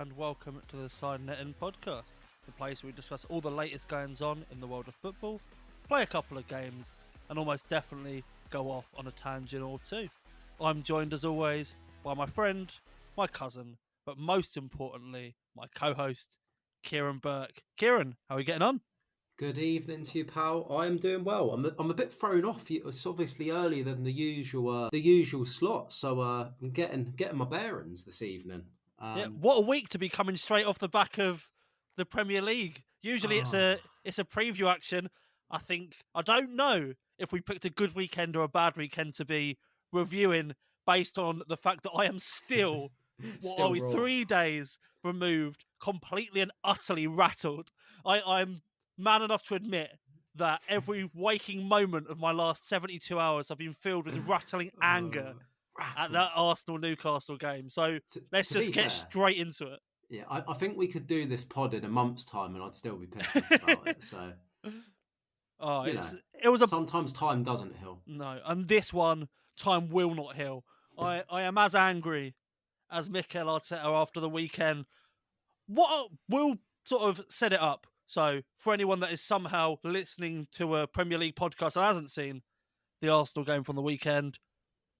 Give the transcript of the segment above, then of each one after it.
and welcome to the Side Netting Podcast, the place where we discuss all the latest goings on in the world of football, play a couple of games, and almost definitely go off on a tangent or two. I'm joined as always by my friend, my cousin, but most importantly, my co-host, Kieran Burke. Kieran, how are we getting on? Good evening to you, pal. I am doing well. I'm a bit thrown off. It's obviously earlier than the usual slot, so I'm getting my bearings this evening. What a week to be coming straight off the back of the Premier League. Usually it's a preview action. I don't know if we picked a good weekend or a bad weekend to be reviewing based on the fact that I am still, 3 days removed, completely and utterly rattled. I'm man enough to admit that every waking moment of my last 72 hours have been filled with rattling anger at that Arsenal-Newcastle game. So let's just get straight into it. Yeah, I think we could do this pod in a month's time and I'd still be pissed off about it. So, sometimes time doesn't heal. No, and this one, time will not heal. I am as angry as Mikel Arteta after the weekend. We'll sort of set it up. So, for anyone that is somehow listening to a Premier League podcast and hasn't seen the Arsenal game from the weekend,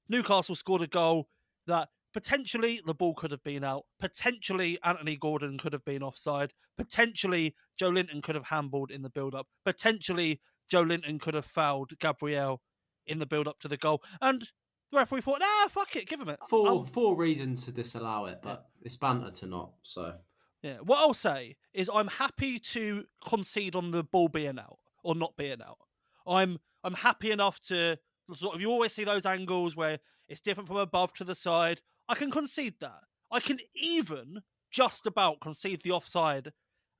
Newcastle scored a goal that potentially the ball could have been out. Potentially Anthony Gordon could have been offside. Potentially Joe Linton could have handballed in the build-up. Potentially Joe Linton could have fouled Gabriel in the build-up to the goal. And the referee thought, fuck it, give him it. Four reasons to disallow it, but it's banter to not, so... Yeah, what I'll say is I'm happy to concede on the ball being out or not being out. I'm happy enough to sort of, you always see those angles where it's different from above to the side. I can concede that. I can even just about concede the offside,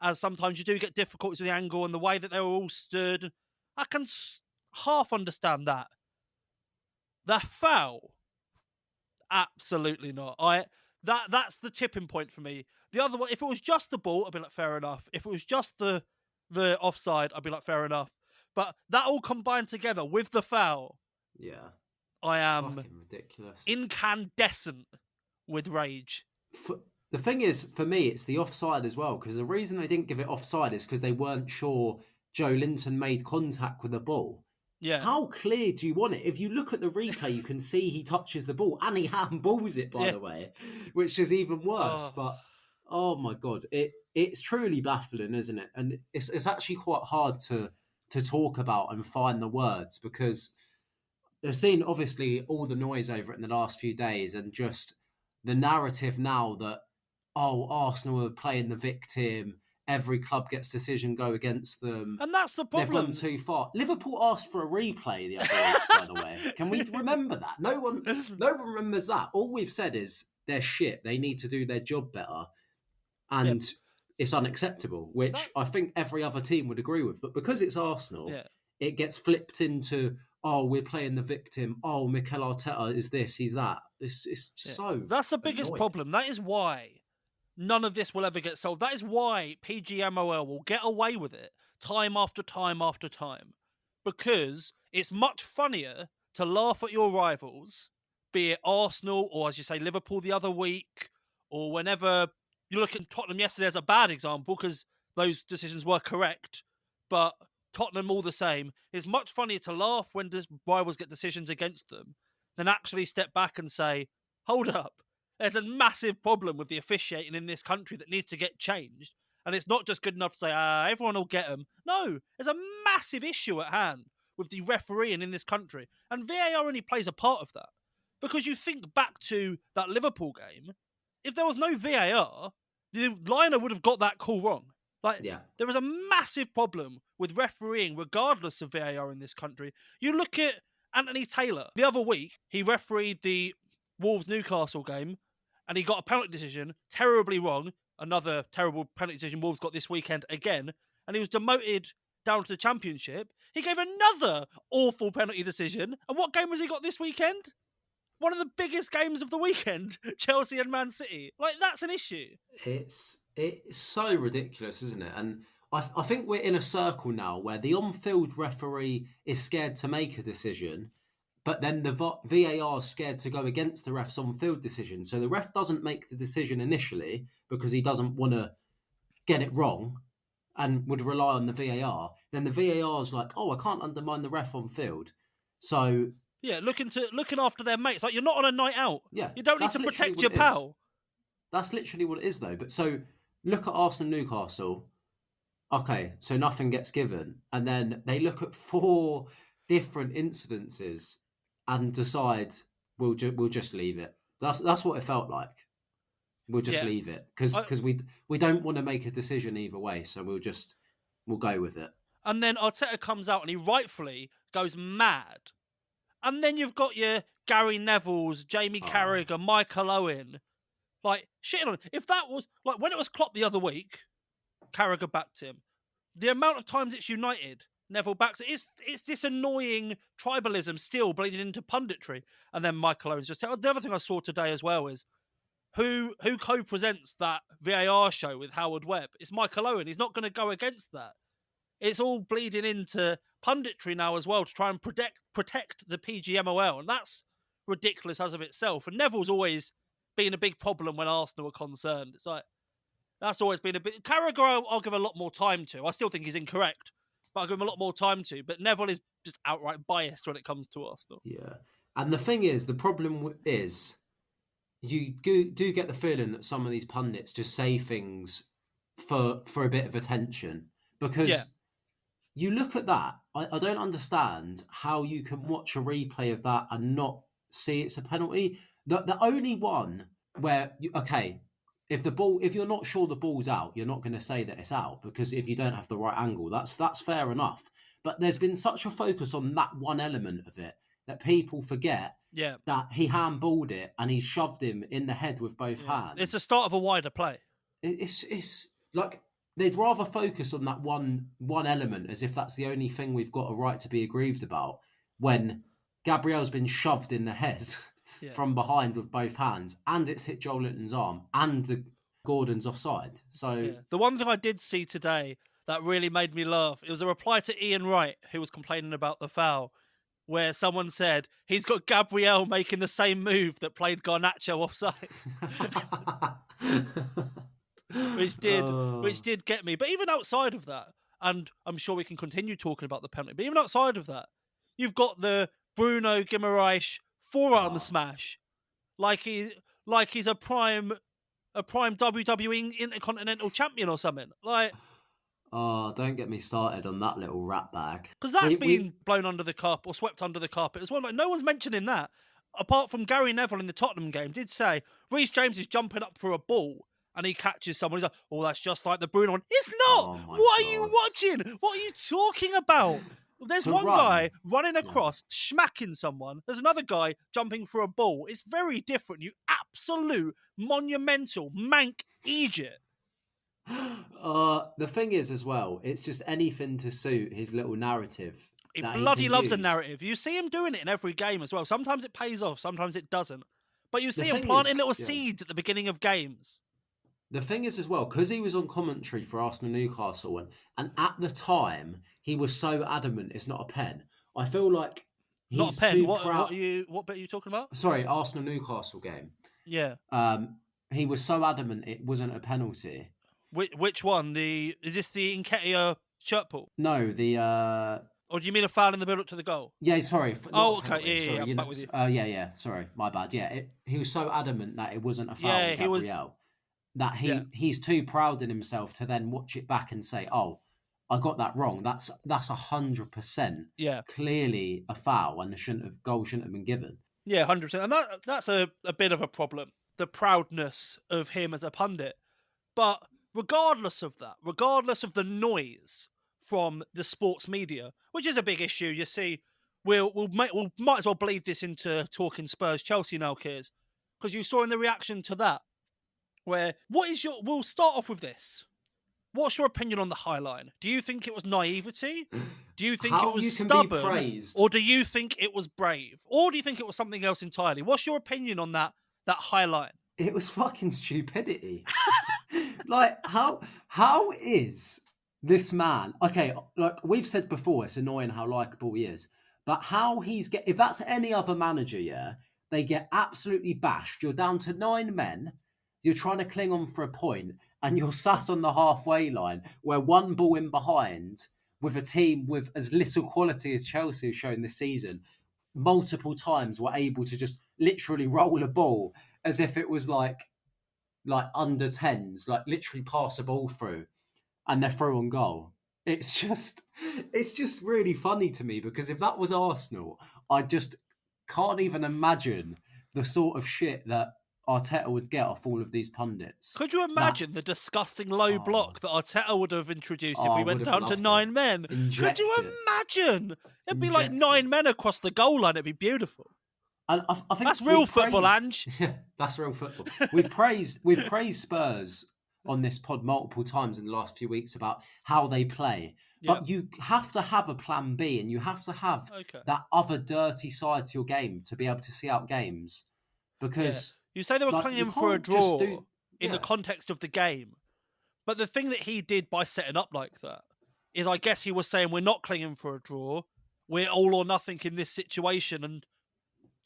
as sometimes you do get difficulties with the angle and the way that they were all stood. I can half understand that. The foul, absolutely not. That's the tipping point for me. The other one, if it was just the ball, I'd be like, fair enough. If it was just the offside, I'd be like, fair enough. But that all combined together with the foul, yeah, I am fucking ridiculous, incandescent with rage. The thing is, for me, it's the offside as well, because the reason they didn't give it offside is because they weren't sure Joe Linton made contact with the ball. Yeah. How clear do you want it? If you look at the replay, you can see he touches the ball and he handballs it, by the way, which is even worse. But, oh my God, it's truly baffling, isn't it? And it's actually quite hard to talk about and find the words, because I've seen, obviously, all the noise over it in the last few days and just the narrative now that, Arsenal are playing the victim, every club gets decision go against them. And that's the problem. They've gone too far. Liverpool asked for a replay the other week, by the way. Can we remember that? No one remembers that. All we've said is they're shit. They need to do their job better. And it's unacceptable, which I think every other team would agree with. But because it's Arsenal, it gets flipped into, we're playing the victim. Mikel Arteta is this, he's that. It's so That's the biggest annoying. problem. That is why none of this will ever get solved. That is why PGMOL will get away with it time after time after time. Because it's much funnier to laugh at your rivals, be it Arsenal or, as you say, Liverpool the other week, or whenever you look at Tottenham yesterday as a bad example, because those decisions were correct, but Tottenham all the same. It's much funnier to laugh when rivals get decisions against them than actually step back and say, hold up. There's a massive problem with the officiating in this country that needs to get changed. And it's not just good enough to say, everyone will get them. No, there's a massive issue at hand with the refereeing in this country. And VAR only plays a part of that. Because you think back to that Liverpool game, if there was no VAR, the liner would have got that call wrong. There is a massive problem with refereeing regardless of VAR in this country. You look at Anthony Taylor. The other week, he refereed the Wolves-Newcastle game, and he got a penalty decision terribly wrong. Another terrible penalty decision Wolves got this weekend again. And he was demoted down to the Championship. He gave another awful penalty decision. And what game has he got this weekend? One of the biggest games of the weekend. Chelsea and Man City. That's an issue. It's so ridiculous, isn't it? And I think we're in a circle now where the on-field referee is scared to make a decision but then the VAR is scared to go against the ref's on-field decision. So the ref doesn't make the decision initially because he doesn't want to get it wrong and would rely on the VAR. Then the VAR is like, oh, I can't undermine the ref on field. So yeah, looking after their mates. Like, you're not on a night out. Yeah, you don't need to protect your pal. That's literally what it is, though. But so look at Arsenal Newcastle. Okay, so nothing gets given, and then they look at 4 different incidences and decide we'll just leave it. That's what it felt like. We'll just leave it because we don't want to make a decision either way, so we'll go with it. And then Arteta comes out and he rightfully goes mad. And then you've got your Gary Neville's, Jamie Carragher, Michael Owen, like shitting on it. If that was like when it was Klopp the other week, Carragher backed him. The amount of times it's United, Neville backs it. It's this annoying tribalism still bleeding into punditry. And then Michael Owen's just the other thing I saw today as well is who co-presents that VAR show with Howard Webb. It's Michael Owen. He's not going to go against that. It's all bleeding into punditry now as well to try and protect the PGMOL, and that's ridiculous as of itself. And Neville's always been a big problem when Arsenal are concerned. It's like that's always been a bit. Carragher, I'll give a lot more time to. I still think he's incorrect, but I'll give him a lot more time to. But Neville is just outright biased when it comes to Arsenal. Yeah, and the thing is, the problem is, you do get the feeling that some of these pundits just say things for a bit of attention because. Yeah. You look at that, I don't understand how you can watch a replay of that and not see it's a penalty. The only one where, if you're not sure the ball's out, you're not going to say that it's out because if you don't have the right angle, that's fair enough. But there's been such a focus on that one element of it that people forget that he handballed it and he shoved him in the head with both hands. It's the start of a wider play. It's like... They'd rather focus on that one element as if that's the only thing we've got a right to be aggrieved about when Gabriel's been shoved in the head from behind with both hands and it's hit Joel Linton's arm and the Gordon's offside. So the one thing I did see today that really made me laugh, it was a reply to Ian Wright, who was complaining about the foul, where someone said, he's got Gabriel making the same move that played Garnacho offside. Which did get me. But even outside of that, and I'm sure we can continue talking about the penalty, but even outside of that, you've got the Bruno Guimaraes forearm smash, like he's a prime WWE Intercontinental Champion or something. Like, don't get me started on that little rat bag. Because that's been blown under the carpet or swept under the carpet as well. Like, no one's mentioning that. Apart from Gary Neville in the Tottenham game did say Reece James is jumping up for a ball and he catches someone. He's like, oh, that's just like the Bruno one. It's not! What are you watching? What are you talking about? There's one guy running across, smacking someone. There's another guy jumping for a ball. It's very different, you absolute monumental mank Egypt. The thing is as well, it's just anything to suit his little narrative. He bloody loves a narrative. You see him doing it in every game as well. Sometimes it pays off, sometimes it doesn't. But you see him planting little seeds at the beginning of games. The thing is as well, because he was on commentary for Arsenal Newcastle, and at the time he was so adamant it's not a pen. I feel like he's not a pen. Too what proud. What bit are you talking about? Sorry, Arsenal Newcastle game. Yeah. He was so adamant it wasn't a penalty. Which one? Is this the Nketiah shirt pull? No, the. Or do you mean a foul in the build-up to the goal? Yeah, sorry. Okay, I'm back with you. Yeah. Sorry, my bad. Yeah, he was so adamant that it wasn't a foul. Yeah, he was. That he's too proud in himself to then watch it back and say, "Oh, I got that wrong. That's 100% clearly a foul, and goal shouldn't have been given." Yeah, 100%, and that's a bit of a problem. The proudness of him as a pundit, but regardless of that, regardless of the noise from the sports media, which is a big issue, you see, we might as well bleed this into talking Spurs Chelsea now, Kears, because you saw in the reaction to that. We'll start off with this. What's your opinion on the High Line? Do you think it was naivety? Do you think it was stubborn? Or do you think it was brave? Or do you think it was something else entirely? What's your opinion on that High Line? It was fucking stupidity. Like, how is this man... Okay, like we've said before, it's annoying how likeable he is. But how if that's any other manager, yeah, they get absolutely bashed. You're down to 9 men. You're trying to cling on for a point, and you're sat on the halfway line where one ball in behind with a team with as little quality as Chelsea have shown this season, multiple times were able to just literally roll a ball as if it was like under 10s, like literally pass a ball through and they're through on goal. It's just really funny to me because if that was Arsenal, I just can't even imagine the sort of shit that Arteta would get off all of these pundits. Could you imagine the disgusting low block that Arteta would have introduced if we went down to 9 men? Could you imagine? It'd be like 9 men across the goal line. It'd be beautiful. And I think that's real football, Ange. Yeah, that's real football. We've praised Spurs on this pod multiple times in the last few weeks about how they play. But you have to have a plan B, and you have to have that other dirty side to your game to be able to see out games. Because you say they were clinging for a draw in the context of the game. But the thing that he did by setting up like that is, I guess he was saying, we're not clinging for a draw. We're all or nothing in this situation. And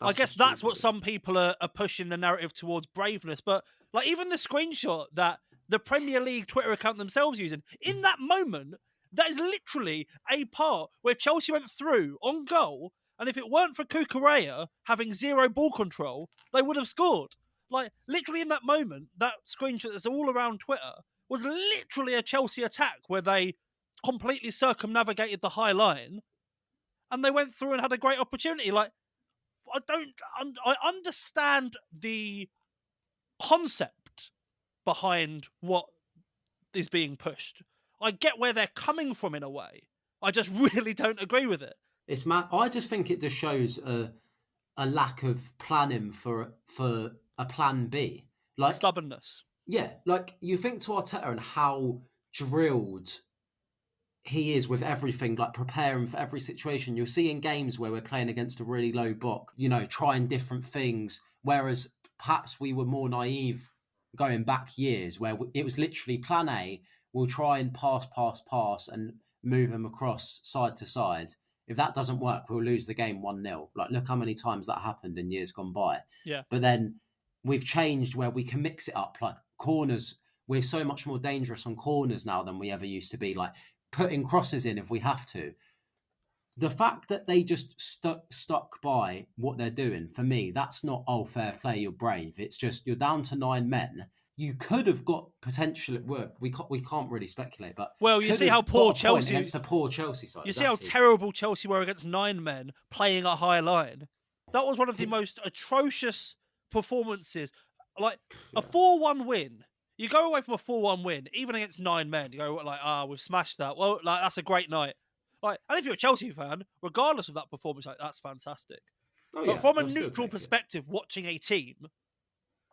I guess that's what some people are pushing the narrative towards braveness. But like even the screenshot that the Premier League Twitter account themselves using, in that moment, that is literally a part where Chelsea went through on goal, and if it weren't for Cucurella having zero ball control, they would have scored. Like, literally in that moment, that screenshot that's all around Twitter was literally a Chelsea attack where they completely circumnavigated the high line, and they went through and had a great opportunity. Like, I understand the concept behind what is being pushed. I get where they're coming from in a way. I just really don't agree with it. It's I just think it just shows a lack of planning for a plan B. Like stubbornness. Yeah, like you think to Arteta and how drilled he is with everything, like preparing for every situation. You'll see in games where we're playing against a really low block, trying different things, whereas perhaps we were more naive going back years where it was literally plan A, we'll try and pass and move them across side to side. If that doesn't work, we'll lose the game 1-0. Like, look how many times that happened in years gone by. Yeah. But then we've changed where we can mix it up. Like corners, we're so much more dangerous on corners now than we ever used to be. Like putting crosses in if we have to. The fact that they just stuck by what they're doing, for me, that's not, fair play, you're brave. It's just, you're down to 9 men. You could have got potential at work. We can't really speculate, but you see how poor Chelsea against a poor Chelsea side. You see how terrible Chelsea were against 9 men playing a high line. That was one of the most atrocious performances. Like a 4-1 win. You go away from a 4-1 win, even against 9 men. You go like, we've smashed that. Well, like that's a great night. Like, and if you're a Chelsea fan, regardless of that performance, like that's fantastic. But from a neutral perspective, watching a team,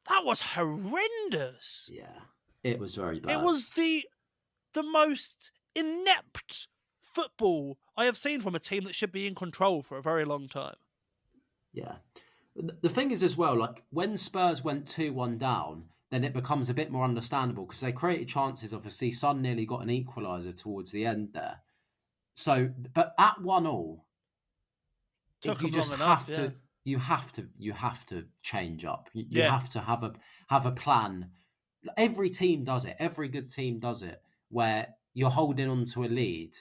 that was horrendous. Yeah, it was very bad. It was the most inept football I have seen from a team that should be in control for a very long time. Yeah. The thing is as well, like when Spurs went 2-1 down, then it becomes a bit more understandable because they created chances. Obviously, Son nearly got an equaliser towards the end there. So, but at 1-1, you just have to. You have to change up. You have to have a plan. Every team does it. Every good team does it. Where you're holding on to a lead.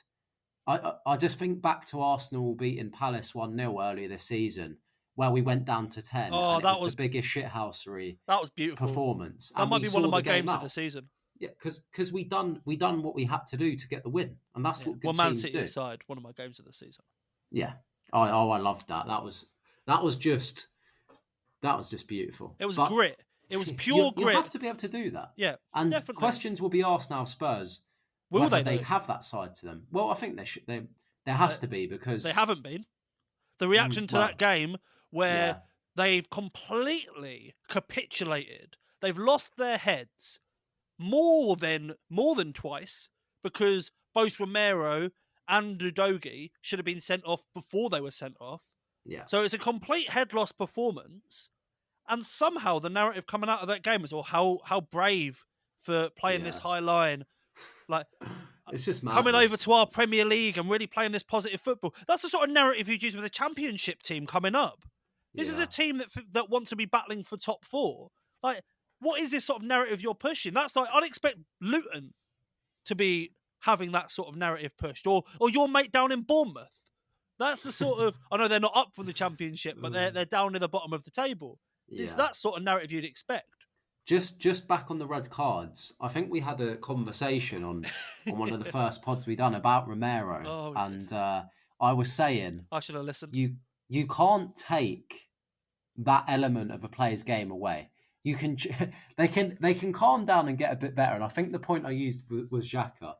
I just think back to Arsenal beating Palace 1-0 earlier this season, where we went down to 10. Oh, and that was the biggest shithousery. That was beautiful Performance. That might be one of my games of the season. Yeah, because we done what we had to do to get the win, and that's what good teams do. Man City aside, one of my games of the season. Yeah. I loved that. That was just beautiful. It was grit. It was pure grit. You have to be able to do that. Yeah, and definitely. Questions will be asked now. Spurs, will they have that side to them? Well, I think they should. There has to be because they haven't been. The reaction to that game where they've completely capitulated. They've lost their heads more than twice because both Romero and Udogie should have been sent off before they were sent off. Yeah. So it's a complete head loss performance, and somehow the narrative coming out of that game is how brave for playing this high line. Like It's just madness. Coming over to our Premier League and really playing this positive football. That's the sort of narrative you'd use with a Championship team coming up. This is a team that want to be battling for top 4. Like, what is this sort of narrative you're pushing? That's like, I'd expect Luton to be having that sort of narrative pushed, or your mate down in Bournemouth. That's the sort of, I know they're not up from the Championship, but they're down in the bottom of the table. It's that sort of narrative you'd expect. Just back on the red cards, I think we had a conversation on one of the first pods we done about Romero, I was saying I should have listened. You can't take that element of a player's game away. You can they can calm down and get a bit better. And I think the point I used was Xhaka,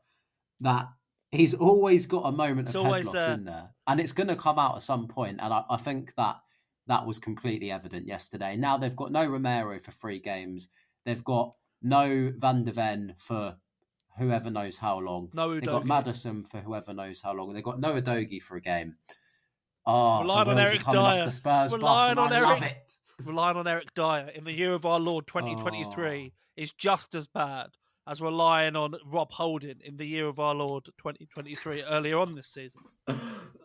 that he's always got a moment of headlocks in there, and it's going to come out at some point. And I think that was completely evident yesterday. Now they've got no Romero for 3 games. They've got no Van de Ven for whoever knows how long. They've got Maddison for whoever knows how long. They've got no Udogie for a game. Oh, relying on Eric Dyer. The Spurs bus, I love it. Relying on Eric Dyer in the year of our Lord 2023 is just as bad as relying on Rob Holding in the year of our Lord 2023 earlier on this season.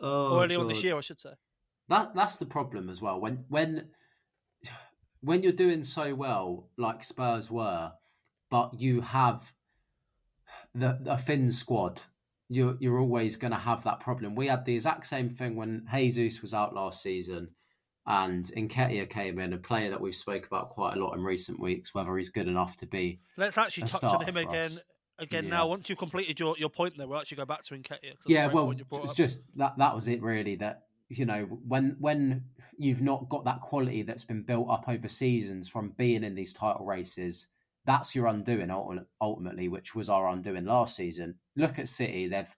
Or earlier on this year, I should say. That's the problem as well. When you're doing so well, like Spurs were, but you have a thin squad, you're always going to have that problem. We had the exact same thing when Jesus was out last season, and Nketiah came in, a player that we've spoke about quite a lot in recent weeks, whether he's good enough to be. Let's actually touch on him again now. Once you've completed your point there, we'll actually go back to Nketiah. Yeah, well, it's just that was it really. That, you know, when you've not got that quality that's been built up over seasons from being in these title races, that's your undoing ultimately, which was our undoing last season. Look at City; they've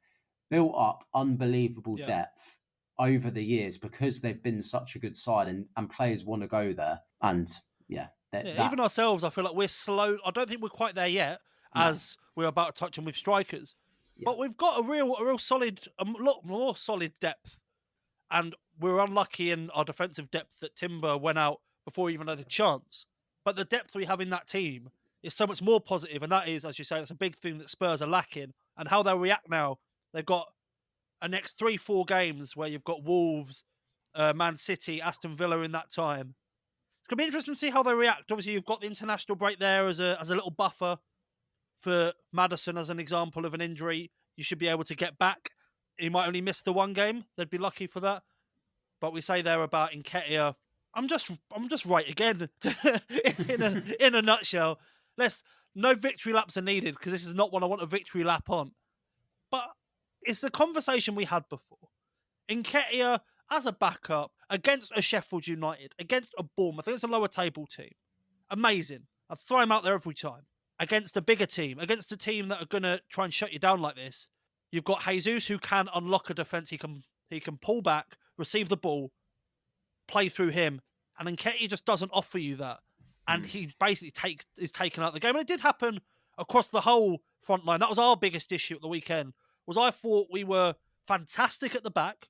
built up unbelievable depth over the years because they've been such a good side, and players want to go there. And even ourselves, I feel like we're slow. I don't think we're quite there yet, as we're about to touch on with strikers. Yeah. But we've got a real solid, a lot more solid depth. And we're unlucky in our defensive depth that Timber went out before he even had a chance. But the depth we have in that team is so much more positive, and that is, as you say, that's a big thing that Spurs are lacking. And how they'll react now, they've got a next 3-4 games where you've got Wolves, Man City, Aston Villa in that time. It's going to be interesting to see how they react. Obviously, you've got the international break there as a little buffer for Maddison as an example of an injury. You should be able to get back. He might only miss the 1 game. They'd be lucky for that. But we say there about Nketiah. I'm just right again. in a nutshell. No victory laps are needed, because this is not what I want a victory lap on. But it's the conversation we had before. Nketiah as a backup against a Sheffield United, against a Bournemouth, against a lower table team. Amazing. I'd throw him out there every time. Against a bigger team, against a team that are going to try and shut you down like this. You've got Jesus, who can unlock a defence. He can pull back, receive the ball, play through him, and Nketiah just doesn't offer you that. And he basically is taken out of the game. And it did happen across the whole front line. That was our biggest issue at the weekend. Was I thought we were fantastic at the back.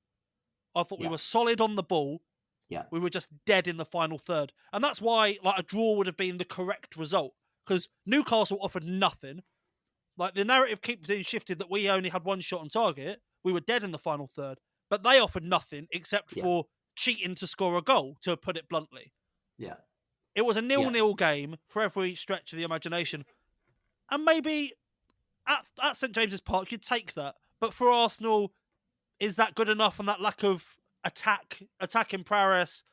I thought we were solid on the ball. Yeah, we were just dead in the final third, and that's why a draw would have been the correct result, because Newcastle offered nothing. The narrative keeps being shifted that we only had 1 shot on target. We were dead in the final third. But they offered nothing except for cheating to score a goal, to put it bluntly. Yeah. It was a 0-0 game for every stretch of the imagination. And maybe at St James's Park, you'd take that. But for Arsenal, is that good enough? And that lack of attacking prowess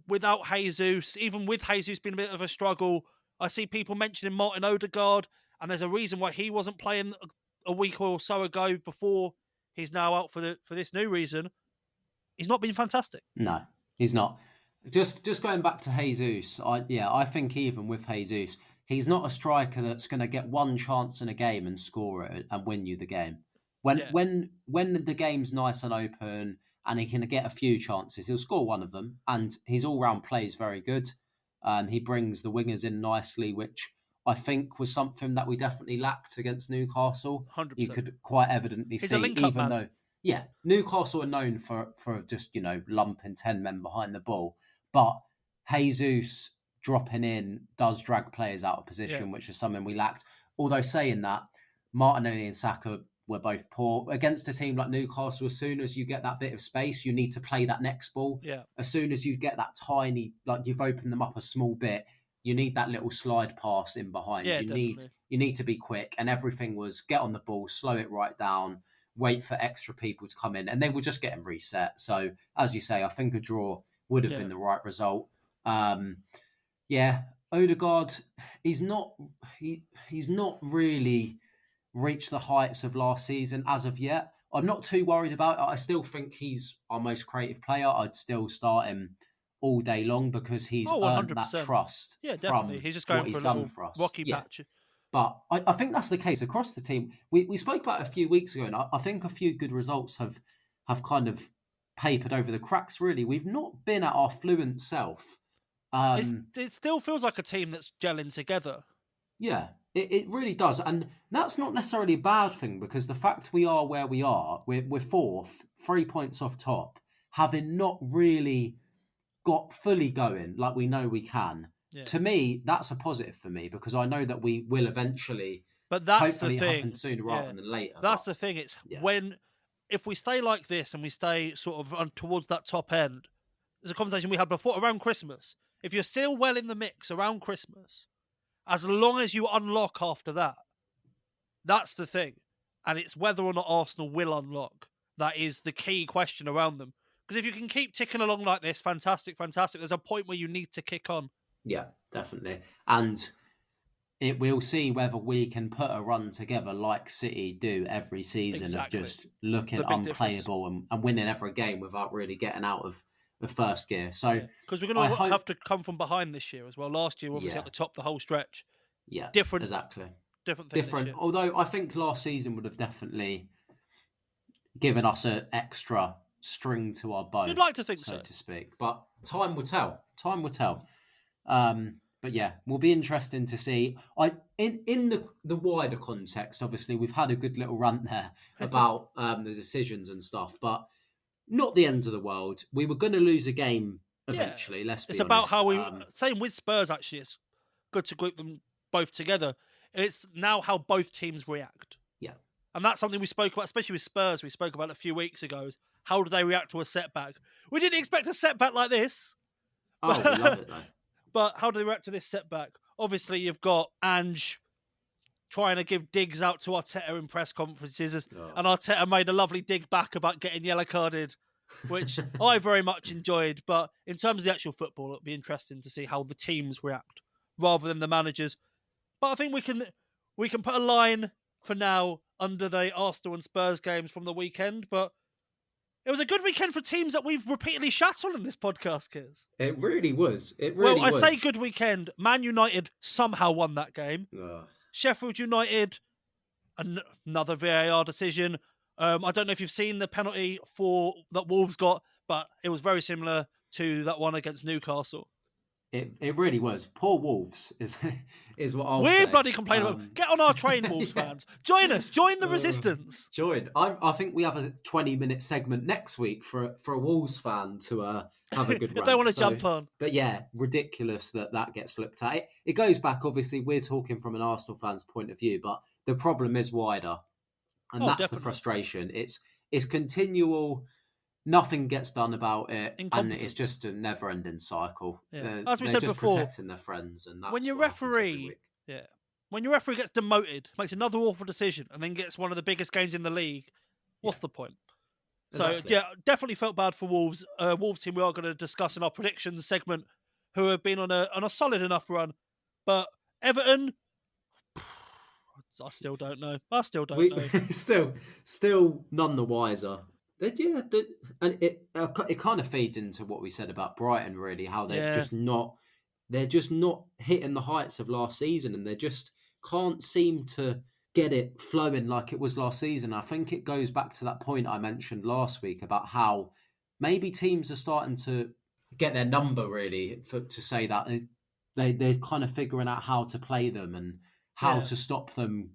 without Jesus, even with Jesus being a bit of a struggle. I see people mentioning Martin Odegaard, and there's a reason why he wasn't playing a week or so ago before he's now out for this new reason. He's not been fantastic. No, he's not. Just going back to Jesus, I think even with Jesus, he's not a striker that's going to get 1 chance in a game and score it and win you the game. When the game's nice and open and he can get a few chances, he'll score 1 of them, and his all-round play is very good. He brings the wingers in nicely, which I think was something that we definitely lacked against Newcastle. 100%. You could quite evidently see, even though, Newcastle are known for just, lumping 10 men behind the ball. But Jesus dropping in does drag players out of position, which is something we lacked. Although saying that, Martinelli and Saka, were both poor. Against a team like Newcastle, as soon as you get that bit of space, you need to play that next ball. Yeah. As soon as you get that tiny, like you've opened them up a small bit, you need that little slide pass in behind. Yeah, you need to be quick, and everything was get on the ball, slow it right down, wait for extra people to come in, and they were just getting reset. So, as you say, I think a draw would have been the right result. Odegaard, he's not really reached the heights of last season as of yet. I'm not too worried about it. I still think he's our most creative player. I'd still start him all day long because he's earned that trust. Yeah, definitely. He's just going for a little rocky patch. But I think that's the case across the team. We spoke about it a few weeks ago, and I think a few good results have kind of papered over the cracks, really. We've not been at our fluent self. It still feels like a team that's gelling together. Yeah, it really does. And that's not necessarily a bad thing, because the fact we are where we are, we're fourth, 3 points off top, having not really got fully going like we know we can. Yeah. To me, that's a positive for me, because I know that we will eventually, but that's hopefully the thing. Happen sooner rather than later. That's the thing. It's if we stay like this and we stay sort of towards that top end, there's a conversation we had before around Christmas. If you're still well in the mix around Christmas, as long as you unlock after that, that's the thing. And it's whether or not Arsenal will unlock. That is the key question around them. Because if you can keep ticking along like this, fantastic. There's a point where you need to kick on. Yeah, definitely. And we'll see whether we can put a run together like City do every season of just looking unplayable and winning every game without really getting out of the first gear. So because we're going to have to come from behind this year as well. Last year, obviously at the top the whole stretch. Yeah, different. Exactly. Different thing. Different. Although I think last season would have definitely given us an extra string to our bow. You'd like to think so to speak. But time will tell. But yeah, will be interesting to see. In the wider context, obviously, we've had a good little rant there about the decisions and stuff, but not the end of the world. We were going to lose a game eventually. Let's be honest. It's about how we. Same with Spurs. Actually, it's good to group them both together. It's now how both teams react. Yeah, and that's something we spoke about, especially with Spurs. We spoke about a few weeks ago. How do they react to a setback? We didn't expect a setback like this. Oh, we love it though. But how do they react to this setback? Obviously, you've got Ange trying to give digs out to Arteta in press conferences, and Arteta made a lovely dig back about getting yellow carded, which I very much enjoyed. But in terms of the actual football, it'll be interesting to see how the teams react rather than the managers. But I think we can put a line for now under the Arsenal and Spurs games from the weekend. But it was a good weekend for teams that we've repeatedly shat on in this podcast, Kiz. It really was. I say good weekend. Man United somehow won that game. Sheffield United, another VAR decision. I don't know if you've seen the penalty that Wolves got, but it was very similar to that one against Newcastle. It really was. Poor Wolves is what I'll say. We're bloody complaining about. Get on our train, Wolves fans. Join us. Join the resistance. Join. I think we have a 20-minute segment next week for a Wolves fan to have a good run. If they want to jump on. But yeah, ridiculous that gets looked at. It goes back, obviously, we're talking from an Arsenal fan's point of view, but the problem is wider. And that's definitely the frustration. It's continual. Nothing gets done about it, and it's just a never-ending cycle. Yeah. As we said said just before, protecting their friends, and that's when your referee gets demoted, makes another awful decision, and then gets one of the biggest games in the league, what's the point? Exactly. So definitely felt bad for Wolves. Wolves team we are going to discuss in our predictions segment, who have been on a solid enough run, but Everton. I still don't know. Still none the wiser. And it kind of feeds into what we said about Brighton, really, how they're just not hitting the heights of last season, and they just can't seem to get it flowing like it was last season. I think it goes back to that point I mentioned last week about how maybe teams are starting to get their number, really, to say that they're kind of figuring out how to play them and how to stop them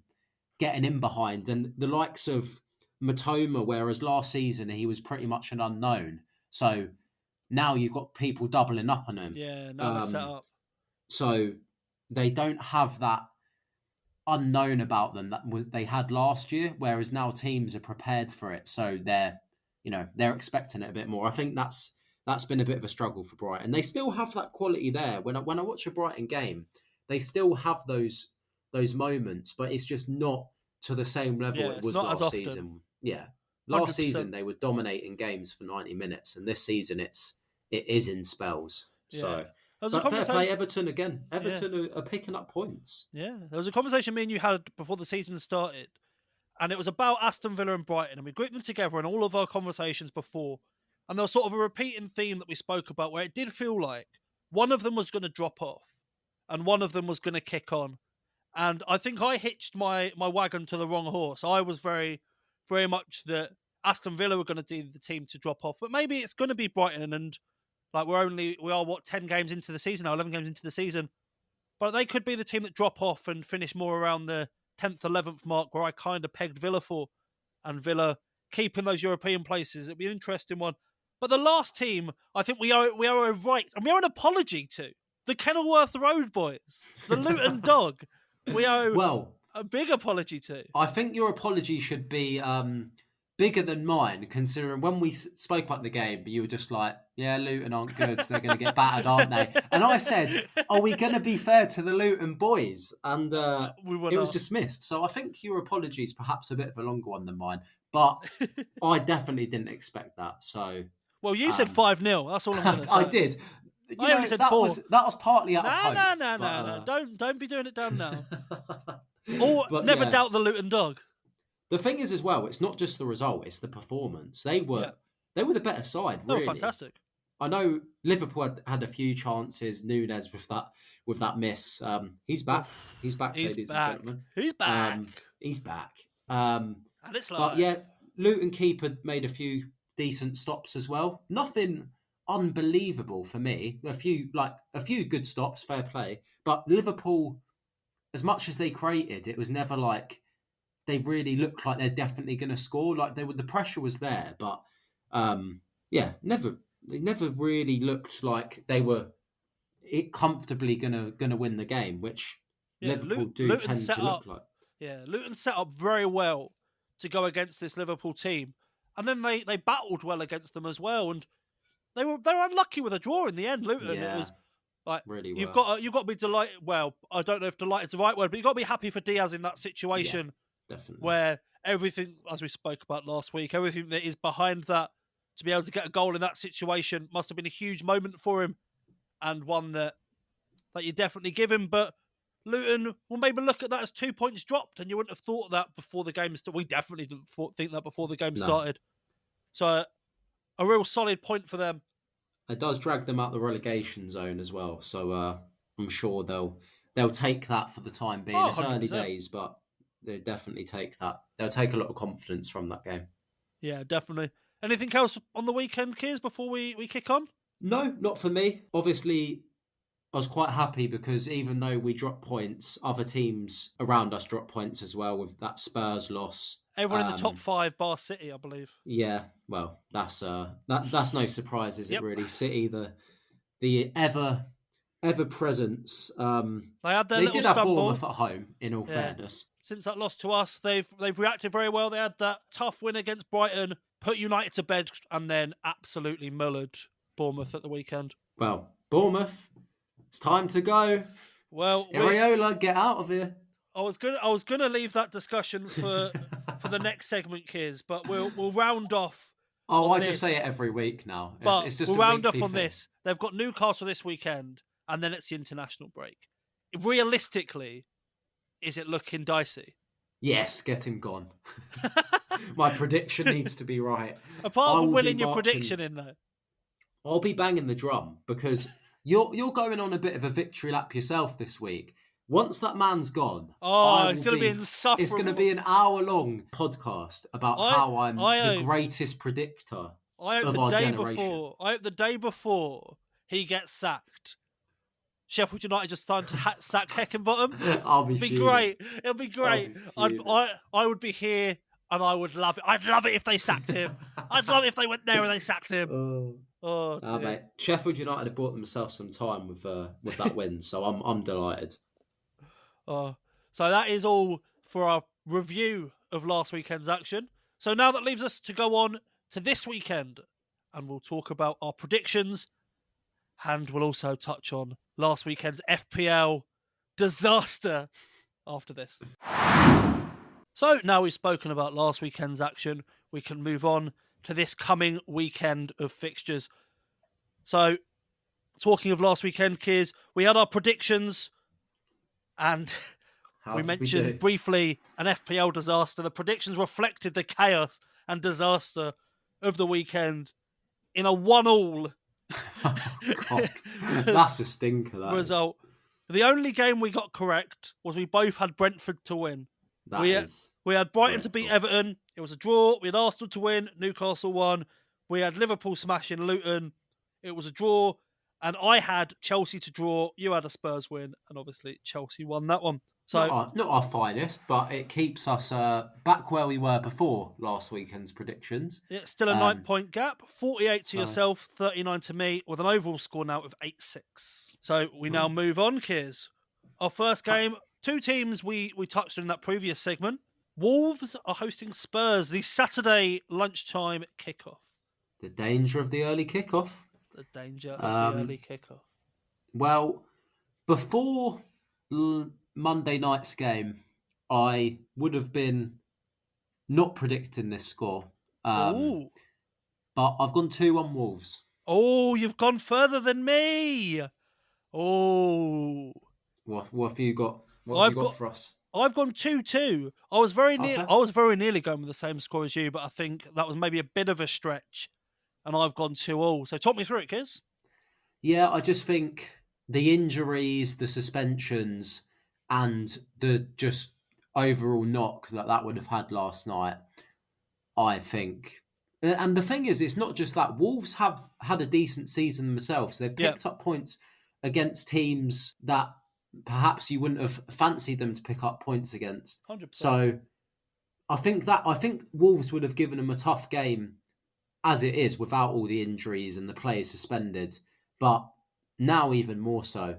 getting in behind. And the likes of Matoma, whereas last season he was pretty much an unknown. So now you've got people doubling up on him. Yeah, now they're set up. So they don't have that unknown about them that they had last year, whereas now teams are prepared for it, so they're expecting it a bit more. I think that's been a bit of a struggle for Brighton. They still have that quality there. When I watch a Brighton game, they still have those moments, but it's just not to the same level it was last season. Yeah, last 100%. season they were dominating games for 90 minutes, and this season it is in spells. So. But fair play, Everton again. Everton are picking up points. Yeah, there was a conversation me and you had before the season started, and it was about Aston Villa and Brighton, and we grouped them together in all of our conversations before, and there was sort of a repeating theme that we spoke about where it did feel like one of them was going to drop off, and one of them was going to kick on. And I think I hitched my wagon to the wrong horse. I was very, very much that Aston Villa were going to be the team to drop off, but maybe it's going to be Brighton. And like we are 10 games into the season now, 11 games into the season, but they could be the team that drop off and finish more around the 10th, 11th mark where I kind of pegged Villa for, and Villa keeping those European places. It'd be an interesting one. But the last team, I think we owe an apology to the Kenilworth Road boys, the Luton Dog. We owe a big apology to. I think your apology should be bigger than mine, considering when we spoke about the game, you were just like, yeah, Luton aren't good, so they're going to get battered, aren't they? And I said, are we going to be fair to the Luton boys? And it was dismissed. So I think your apology is perhaps a bit of a longer one than mine, but I definitely didn't expect that. So, well, you said 5-0. That's all I'm going to say. I did. I only said 4. That was partly out of hope. No. Don't be doing it down now. Never doubt the Luton Dog. The thing is, as well, it's not just the result; it's the performance. They were the better side. Really, oh, fantastic. I know Liverpool had a few chances. Nunes with that miss. He's back. He's back, ladies and gentlemen. He's back. He's back. And it's live. But yeah, Luton keeper made a few decent stops as well. Nothing unbelievable for me. A few good stops, fair play. But Liverpool, as much as they created, it was never like they really looked like they're definitely going to score. Like the pressure was there, but they never really looked like they were comfortably gonna win the game, which Liverpool Luton tend to look like. Yeah, Luton set up very well to go against this Liverpool team, and then they battled well against them as well, and they were unlucky with a draw in the end. Luton, it was like really you've got to be delighted. Well, I don't know if delighted is the right word, but you've got to be happy for Diaz in that situation. Yeah, definitely. Where everything, as we spoke about last week, everything that is behind that, to be able to get a goal in that situation must have been a huge moment for him, and one that you definitely give him. But Luton will maybe look at that as 2 points dropped, and you wouldn't have thought that before the game started. We definitely didn't think that before the game started. So a real solid point for them. It does drag them out the relegation zone as well. So I'm sure they'll take that for the time being. It's 100%. Early days, but they definitely take that. They'll take a lot of confidence from that game. Yeah, definitely. Anything else on the weekend, Kiers, before we kick on? No, not for me. Obviously, I was quite happy because even though we dropped points, other teams around us dropped points as well with that Spurs loss. Everyone in the top 5, bar City, I believe. Yeah, well, that's no surprise, is it really? City, the ever presence. They did have Bournemouth at home, in all fairness. Since that loss to us, they've reacted very well. They had that tough win against Brighton, put United to bed, and then absolutely mullered Bournemouth at the weekend. Well, Bournemouth, it's time to go. Well, Areola, get out of here. I was gonna leave that discussion for the next segment, Kiers, but we'll round off. Oh, I just say it every week now. It's just we'll round off on this. They've got Newcastle this weekend, and then it's the international break. Realistically, is it looking dicey? Yes, get him gone. My prediction needs to be right. Apart from winning your prediction in though. I'll be banging the drum because you're going on a bit of a victory lap yourself this week. Once that man's gone, it's going to be insufferable. It's going to be an hour-long podcast about how I'm the greatest predictor of our generation. I hope the day before he gets sacked, Sheffield United just starting to sack Heckingbottom. I'll be great. It'll be great. I would be here and I would love it. I'd love it if they sacked him. I'd love it if they went there and they sacked him. Mate. Sheffield United have bought themselves some time with that win, so I'm delighted. So that is all for our review of last weekend's action. So now that leaves us to go on to this weekend, and we'll talk about our predictions, and we'll also touch on last weekend's FPL disaster after this. So now we've spoken about last weekend's action, we can move on to this coming weekend of fixtures. So, talking of last weekend, Kiers, we had our predictions, and we mentioned briefly an FPL disaster. The predictions reflected the chaos and disaster of the weekend in a 1-1 God, that's a stinker. That result. The only game we got correct was we both had Brentford to win. We had Brighton to beat Everton. It was a draw. We had Arsenal to win. Newcastle won. We had Liverpool smashing Luton. It was a draw. And I had Chelsea to draw. You had a Spurs win. And obviously Chelsea won that one. So not our finest, but it keeps us back where we were before last weekend's predictions. It's still a 9-point gap. 48 to yourself, 39 to me, with an overall score now of 8-6. So we now move on, Kiers. Our first game, two teams we touched on in that previous segment. Wolves are hosting Spurs, the Saturday lunchtime kickoff. The danger of the early kickoff. The danger of the early kickoff. Well, before Monday night's game, I would have been not predicting this score. But I've gone 2-1 Wolves. Oh, you've gone further than me. Oh. What have you got? What have you got for us? I've gone 2-2. I was very nearly going with the same score as you, but I think that was maybe a bit of a stretch. And I've gone 2-2. So talk me through it, Kiz. Yeah, I just think the injuries, the suspensions, and the just overall knock that would have had last night, I think. And the thing is, it's not just that. Wolves have had a decent season themselves. They've picked up points against teams that perhaps you wouldn't have fancied them to pick up points against. 100%. So I think Wolves would have given them a tough game as it is without all the injuries and the players suspended. But now even more so.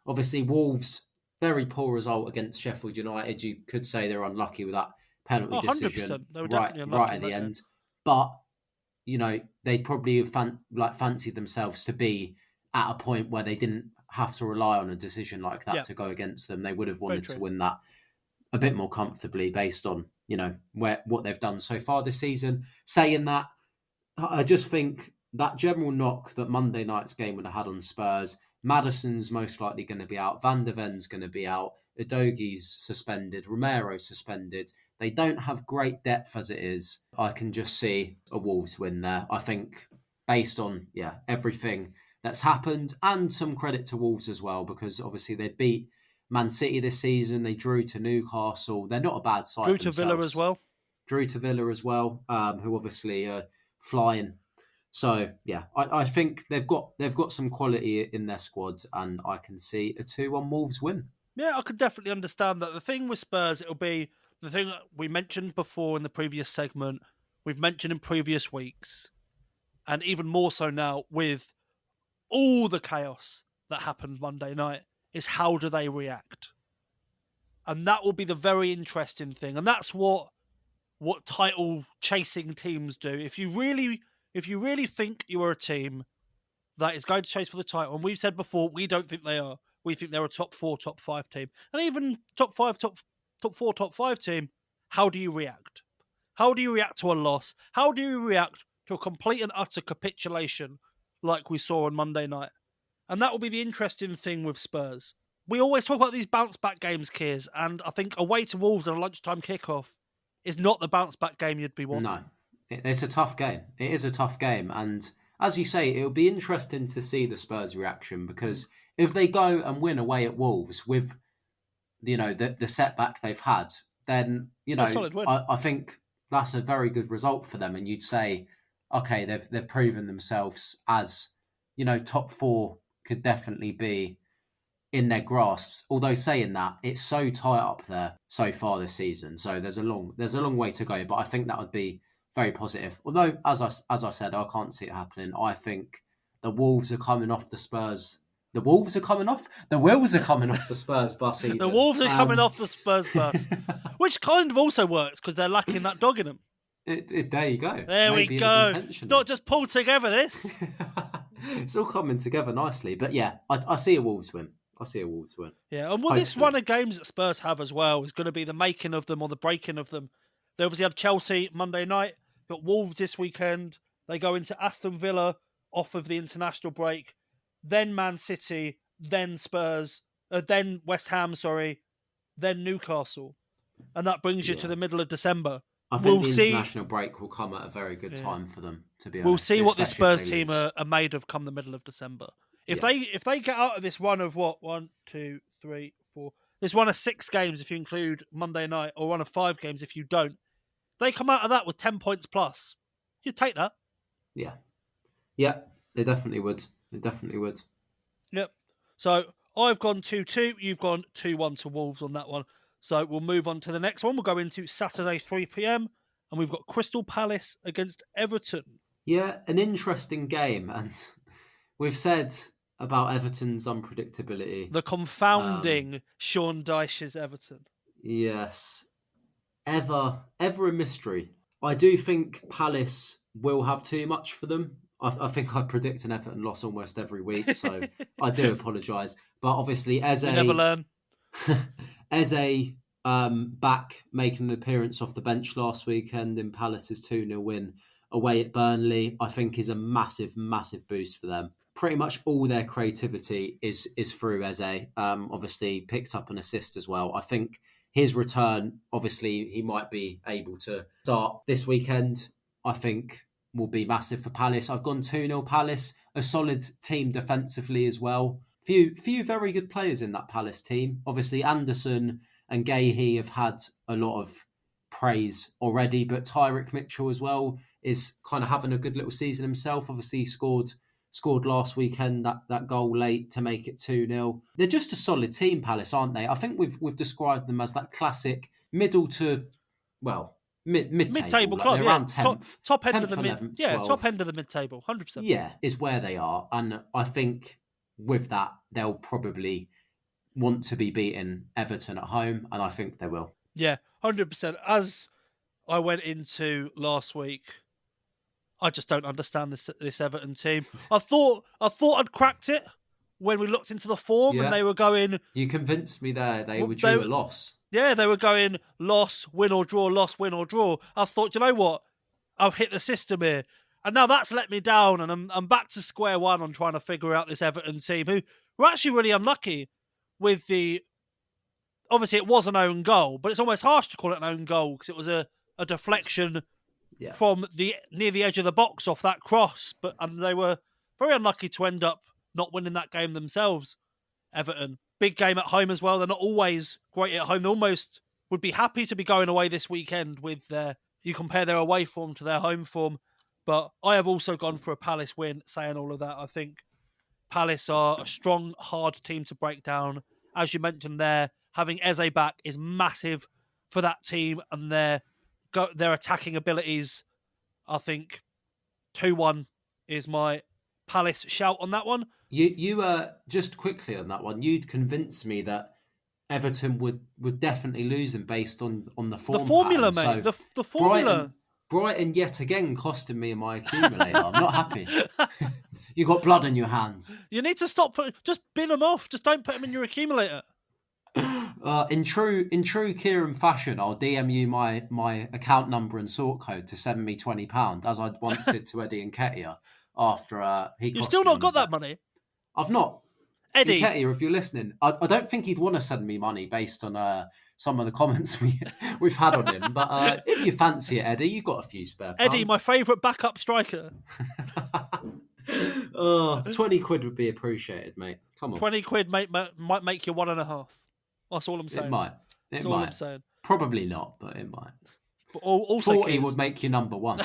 Obviously, Wolves, very poor result against Sheffield United. You could say they're unlucky with that penalty decision right at the end. But, you know, they'd probably have fancied themselves to be at a point where they didn't have to rely on a decision like that to go against them. They would have wanted to win that a bit more comfortably based on, you know, what they've done so far this season. Saying that, I just think that general knock that Monday night's game would have had on Spurs, Maddison's most likely going to be out, Van der Ven's going to be out, Udogie's suspended, Romero's suspended. They don't have great depth as it is. I can just see a Wolves win there. I think based on everything that's happened, and some credit to Wolves as well, because obviously they beat Man City this season. They drew to Newcastle. They're not a bad side. Drew to Villa as well. Who obviously are flying. So yeah, I think they've got some quality in their squad, and I can see a 2-1 Wolves win. Yeah, I could definitely understand that. The thing with Spurs, it'll be the thing that we mentioned before in the previous segment, we've mentioned in previous weeks, and even more so now with all the chaos that happened Monday night, is how do they react? And that will be the very interesting thing. And that's what title chasing teams do. If you really think you are a team that is going to chase for the title, and we've said before, we don't think they are. We think they're a top 4, top 5 team. And even top 4, top 5 team, how do you react? How do you react to a loss? How do you react to a complete and utter capitulation like we saw on Monday night? And that will be the interesting thing with Spurs. We always talk about these bounce-back games, Kiers, and I think away to Wolves on a lunchtime kickoff is not the bounce-back game you'd be wanting. No, it's a tough game. It is a tough game. And as you say, it'll be interesting to see the Spurs' reaction, because if they go and win away at Wolves with, you know, the setback they've had, then, you know, I think that's a very good result for them. And you'd say, okay, they've proven themselves as, you know, top 4 could definitely be in their grasps. Although saying that, it's so tight up there so far this season. So there's a long way to go. But I think that would be very positive. Although, as I said, I can't see it happening. I think the Wolves are coming off the Spurs The Wolves are coming off. The Wolves are coming off the Spurs bus. Even. The Wolves are coming off the Spurs bus, which kind of also works because they're lacking that dog in them. There you go. There we go. It's not just pulled together, this. It's all coming together nicely. But yeah, I see a Wolves win. Yeah, and this run of games that Spurs have as well is going to be the making of them or the breaking of them. They obviously had Chelsea Monday night, got Wolves this weekend. They go into Aston Villa off of the international break, then Man City, then Spurs, then West Ham, then Newcastle. And that brings you to the middle of December. I think the international break will come at a very good time for them, to be honest. We'll see what the Spurs team are made of come the middle of December. If they get out of this run of what? 1, 2, 3, 4. This run of 6 games if you include Monday night, or run of 5 games if you don't. They come out of that with 10 points plus. You'd take that. Yeah. Yeah, they definitely would. Yep. So I've gone 2-2. You've gone 2-1 to Wolves on that one. So we'll move on to the next one. We'll go into Saturday 3 p.m. and we've got Crystal Palace against Everton. Yeah, an interesting game. And we've said about Everton's unpredictability. The confounding Sean Dyche's Everton. Yes. Ever a mystery. I do think Palace will have too much for them. I think I predict an Everton loss almost every week, so I do apologise. But obviously, never learn. Eze back making an appearance off the bench last weekend in Palace's 2-0 win away at Burnley, I think is a massive, massive boost for them. Pretty much all their creativity is through Eze. Obviously, picked up an assist as well. I think his return, obviously, he might be able to start this weekend. I think will be massive for Palace. I've gone 2-0 Palace, a solid team defensively as well. Few very good players in that Palace team. Obviously, Anderson and Gahey have had a lot of praise already, but Tyrick Mitchell as well is kind of having a good little season himself. Obviously, he scored last weekend that goal late to make it 2-0. They're just a solid team, Palace, aren't they? I think we've described them as that classic middle to, well, mid-table club, like around 10th. Top end 10th, of the 11th, mid, 12th. Top end of the mid-table, 100%. Yeah, is where they are, and I think with that they'll probably want to be beating Everton at home, and I think they will. Yeah, 100%. As I went into last week, I just don't understand this Everton team. I thought I'd cracked it when we looked into the form and they were going... You convinced me there. They were due a loss. Yeah, they were going loss, win or draw, loss, win or draw. I thought, you know what? I've hit the system here. And now that's let me down, and I'm back to square one on trying to figure out this Everton team, who were actually really unlucky with the... Obviously, it was an own goal, but it's almost harsh to call it an own goal because it was a deflection from near the edge of the box off that cross. And they were very unlucky to end up not winning that game themselves, Everton. Big game at home as well. They're not always great at home. They almost would be happy to be going away this weekend with you compare their away form to their home form. But I have also gone for a Palace win, saying all of that. I think Palace are a strong, hard team to break down. As you mentioned there, having Eze back is massive for that team and their attacking abilities. I think 2-1 is my Palace shout on that one. You just quickly on that one, you'd convinced me that Everton would definitely lose them based on the form. The formula, pattern. mate. The formula. Brighton yet again costing me my accumulator. I'm not happy. You got blood in your hands. You need to stop. Just bin them off. Just don't put them in your accumulator. In true Kieran fashion, I'll DM you my account number and sort code to send me £20, as I once did to Eddie and Ketia after he. You've still not got that money. I've not. Eddie, Ketia, if you're listening, I don't think he'd want to send me money based on some of the comments we've had on him. But if you fancy it, Eddie, you've got a few spare. Eddie, my favourite backup striker. 20 quid would be appreciated, mate. Come on. 20 quid might make you 1.5. That's all I'm saying. It might. That's all I'm saying. Probably not, but it might. But also 40 would make you number one.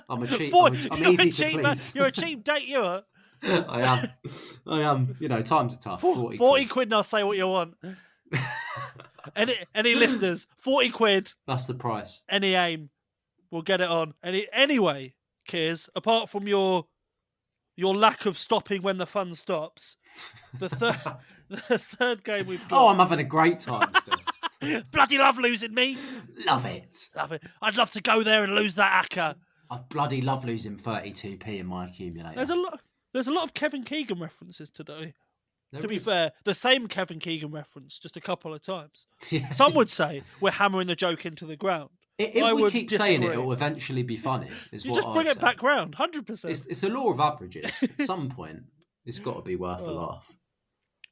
I'm a cheap. I'm easy to please. You're a cheap date, you are. I am. You know, times are tough. 40 quid and I'll say what you want. Any listeners, 40 quid. That's the price. Any aim, we'll get it on. Anyway, Kiers, apart from your your lack of stopping when the fun stops. The third game we've got. Oh, I'm having a great time still. Bloody love losing me. Love it. Love it. I'd love to go there and lose that acca. I bloody love losing 32p in my accumulator. There's a lot of Kevin Keegan references today. There to be is. fair, the same Kevin Keegan reference just a couple of times. Yeah. Some would say we're hammering the joke into the ground. If we keep saying it, it'll eventually be funny. You just bring it back round, 100%. It's a law of averages. At some point, it's got to be worth a laugh.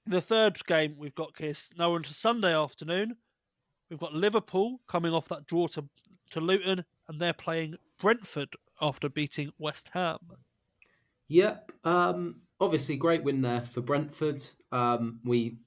The third game we've got, Kiss, now on to Sunday afternoon. We've got Liverpool coming off that draw to Luton, and they're playing Brentford after beating West Ham. Yep. Obviously, great win there for Brentford. We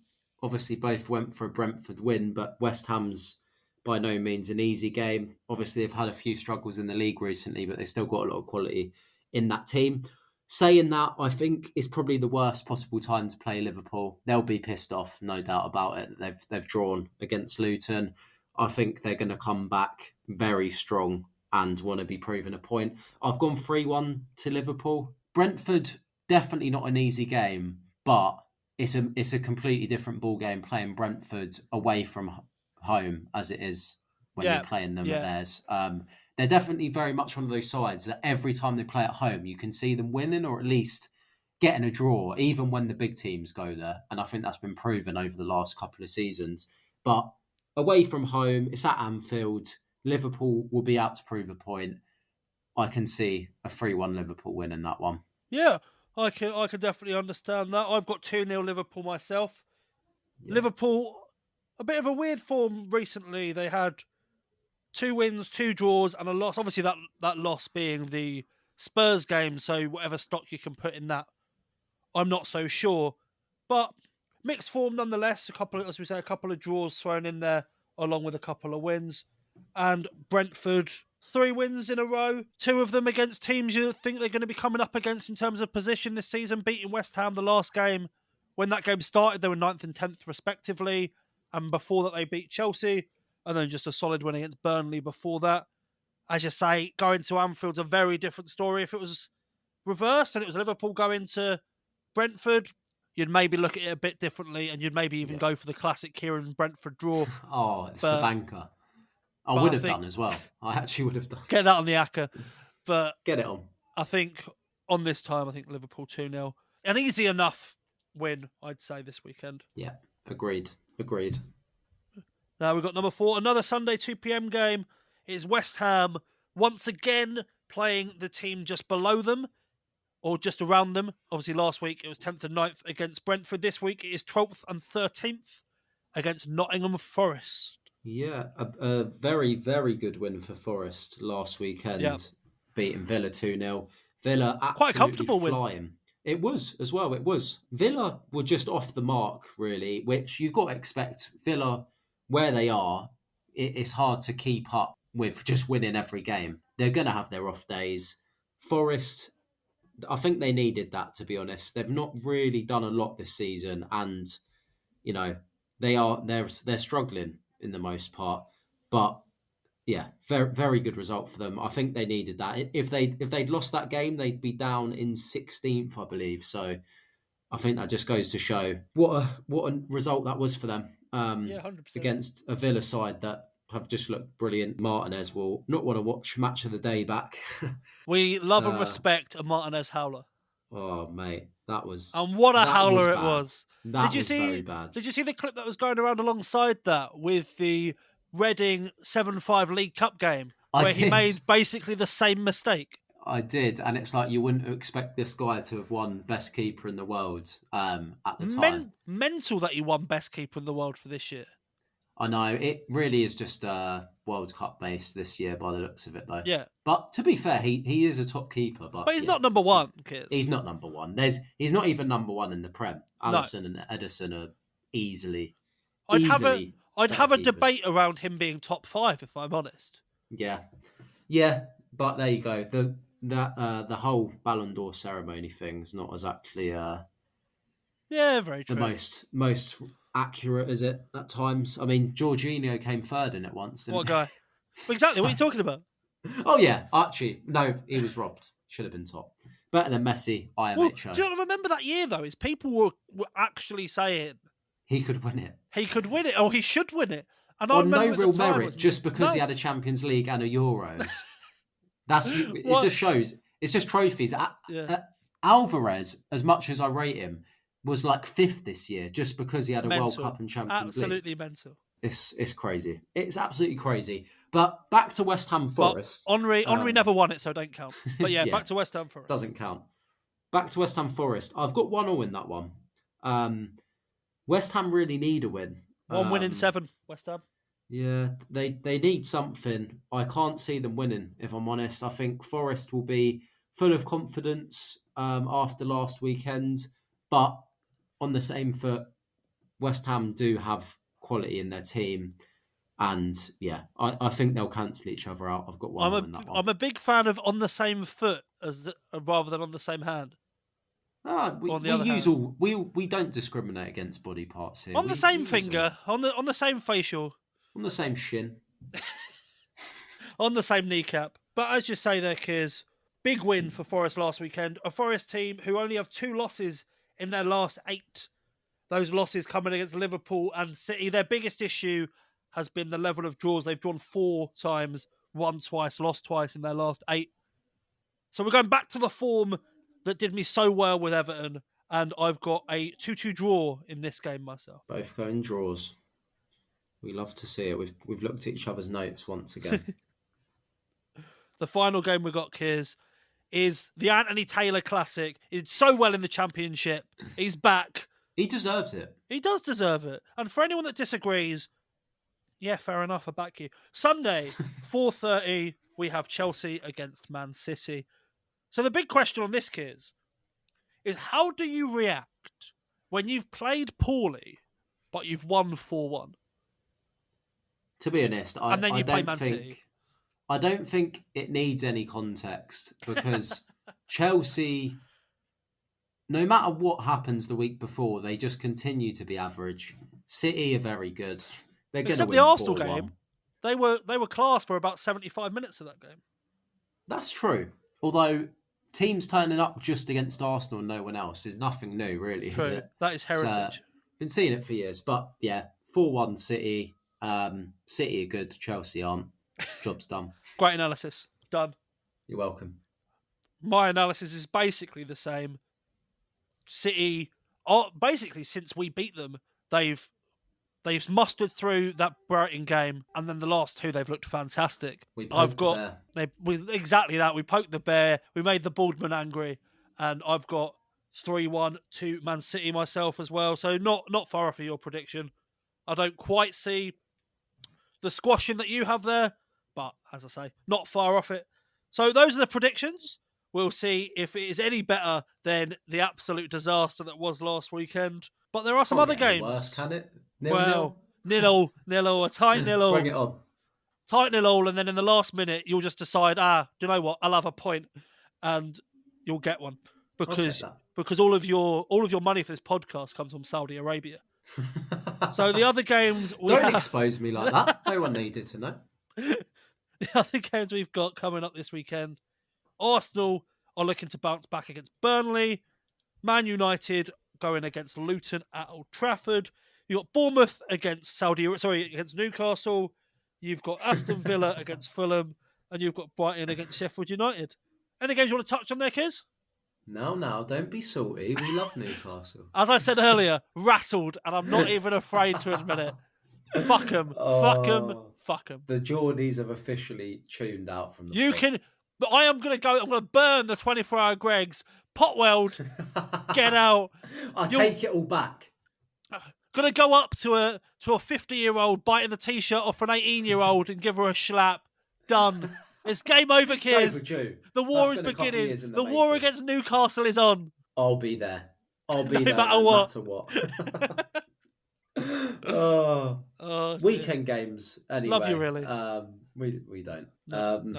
obviously both went for a Brentford win, but West Ham's by no means an easy game. Obviously, they've had a few struggles in the league recently, but they've still got a lot of quality in that team. Saying that, I think it's probably the worst possible time to play Liverpool. They'll be pissed off, no doubt about it. They've drawn against Luton. I think they're going to come back very strong and want to be proven a point. I've gone 3-1 to Liverpool. Brentford, definitely not an easy game, but it's a completely different ball game playing Brentford away from home as it is when you're playing them at theirs. They're definitely very much one of those sides that every time they play at home, you can see them winning or at least getting a draw, even when the big teams go there. And I think that's been proven over the last couple of seasons. But away from home, it's at Anfield. Liverpool will be out to prove a point. I can see a 3-1 Liverpool win in that one. Yeah, I can definitely understand that. I've got 2-0 Liverpool myself. Yeah. Liverpool, a bit of a weird form recently. They had 2 wins, 2 draws, and a loss. Obviously, that loss being the Spurs game, so whatever stock you can put in that, I'm not so sure. But mixed form nonetheless. A couple of draws thrown in there, along with a couple of wins. And Brentford, 3 wins in a row. 2 of them against teams you think they're going to be coming up against in terms of position this season. Beating West Ham the last game. When that game started, they were 9th and 10th respectively. And before that, they beat Chelsea. And then just a solid win against Burnley before that. As you say, going to Anfield's a very different story. If it was reversed and it was Liverpool going to Brentford, you'd maybe look at it a bit differently and you'd maybe even go for the classic Kieran Brentford draw. Oh, it's the banker. I would have done as well. I actually would have done. Get that on the acca. But get it on. I think on this time, I think Liverpool 2-0. An easy enough win, I'd say, this weekend. Yeah, agreed. Now we've got number 4, another Sunday 2 p.m. game. It's West Ham once again playing the team just below them or just around them. Obviously last week it was 10th and 9th against Brentford. This week it is 12th and 13th against Nottingham Forest. Yeah, a very, very good win for Forest last weekend, beating Villa 2-0. Villa absolutely quite a comfortable flying. Win. It was as well, it was. Villa were just off the mark, really, which you've got to expect. Villa, where they are, it's hard to keep up with just winning every game. They're going to have their off days. Forest, I think they needed that, to be honest. They've not really done a lot this season, and you know they're struggling in the most part. But yeah, very, very good result for them. I think they needed that. If they'd lost that game, they'd be down in 16th, I believe. So I think that just goes to show what a result that was for them. 100%. Against a Villa side that have just looked brilliant. Martinez will not want to watch Match of the Day back. We love and respect a Martinez howler. Oh, mate, that was... And what a howler it was. That was very bad. Did you see the clip that was going around alongside that with the Reading 7-5 League Cup game? Where he made basically the same mistake. I did, and it's like you wouldn't expect this guy to have won Best Keeper in the world at the time. Mental that he won Best Keeper in the world for this year. I know, it really is just World Cup based this year by the looks of it, though. Yeah. But to be fair, he is a top keeper. But he's not number one, kids. He's not number one. He's not even number one in the Prem. Alisson and Edison are easily I'd have a keepers. Debate around him being top 5, if I'm honest. Yeah, but there you go. The whole Ballon d'Or ceremony thing's not exactly very true. The most accurate, is it, at times? I mean, Jorginho came third in it once, didn't What guy? Exactly, what are you talking about? Oh, yeah, Archie. No, he was robbed. Should have been top. Better than Messi, IMHO. Do you not remember that year, though? Is people were actually saying he could win it. He could win it, or he should win it. And I On remember no at the real time merit, just because he had a Champions League and a Euros. It just shows. It's just trophies. Alvarez, as much as I rate him, was like 5th this year just because he had a World Cup and Champions League. Absolutely mental. It's crazy. It's absolutely crazy. But back to West Ham Forest. Henry never won it, so don't count. But yeah, back to West Ham Forest. Doesn't count. Back to West Ham Forest. I've got 1-1 in that one. West Ham really need a win. 1 win in 7, West Ham. Yeah, they need something. I can't see them winning, if I'm honest. I think Forest will be full of confidence after last weekend. But on the same foot, West Ham do have quality in their team. And yeah, I think they'll cancel each other out. I've got 1-1 in that one. I'm a big fan of on the same foot rather than on the same hand. We don't discriminate against body parts here. On the same finger, on the same facial. On the same shin. On the same kneecap. But as you say there, Kiers, big win for Forest last weekend. A Forest team who only have 2 losses in their last 8. Those losses coming against Liverpool and City. Their biggest issue has been the level of draws. They've drawn 4 times, won twice, lost twice in their last 8. So we're going back to the form that did me so well with Everton, and I've got a 2-2 draw in this game myself. Both going draws. We love to see it. We've looked at each other's notes once again. The final game we got, Kiers, is the Anthony Taylor Classic. He did so well in the Championship. He's back. He deserves it. He does deserve it. And for anyone that disagrees, yeah, fair enough, I back you. Sunday, 4:30, we have Chelsea against Man City. So the big question on this, Kiers, is how do you react when you've played poorly, but you've won 4-1? To be honest, I don't think it needs any context because Chelsea, no matter what happens the week before, they just continue to be average. City are very good. They're going to win 4-1. Except the Arsenal game, they were class for about 75 minutes of that game. That's true. Although teams turning up just against Arsenal and no one else is nothing new, really, true. Is it? That is heritage. Been seeing it for years. But yeah, 4-1 City. City are good, Chelsea aren't. Job's done. Great analysis. Done. You're welcome. My analysis is basically the same. City, basically since we beat them, they've mustered through that Brighton game, and then the last 2 they've looked fantastic. Exactly that. We poked the bear. We made the Baldman angry, and I've got 3-1 to Man City myself as well. So not far off of your prediction. I don't quite see the squashing that you have there, but as I say, not far off it. So those are the predictions. We'll see if it is any better than the absolute disaster that was last weekend. But there are some other games. Worse, can it? Nil, a tight 0. Bring it on. Tight 0, and then in the last minute, you'll just decide, do you know what? I'll have a point, and you'll get one because all of your money for this podcast comes from Saudi Arabia. So the other games don't expose me like that. No one needed to know. The other games we've got coming up this weekend: Arsenal are looking to bounce back against Burnley. Man United going against Luton at Old Trafford. You've got Bournemouth against against Newcastle. You've got Aston Villa against Fulham, and you've got Brighton against Sheffield United. Any games you want to touch on there, Kiz? No, don't be salty. We love Newcastle. As I said earlier, rattled, and I'm not even afraid to admit it. Fuck them. Fuck them. The Geordies have officially tuned out from the but I'm going to burn the 24-hour Gregs. Potweld, get out. Take it all back. Going to go up to a 50-year-old, biting the T-shirt off an 18-year-old and give her a slap. Done. It's game over, kids. The war is beginning. The war against Newcastle is on. I'll be there. No matter what. Weekend games, anyway. Love you, really. We don't. No,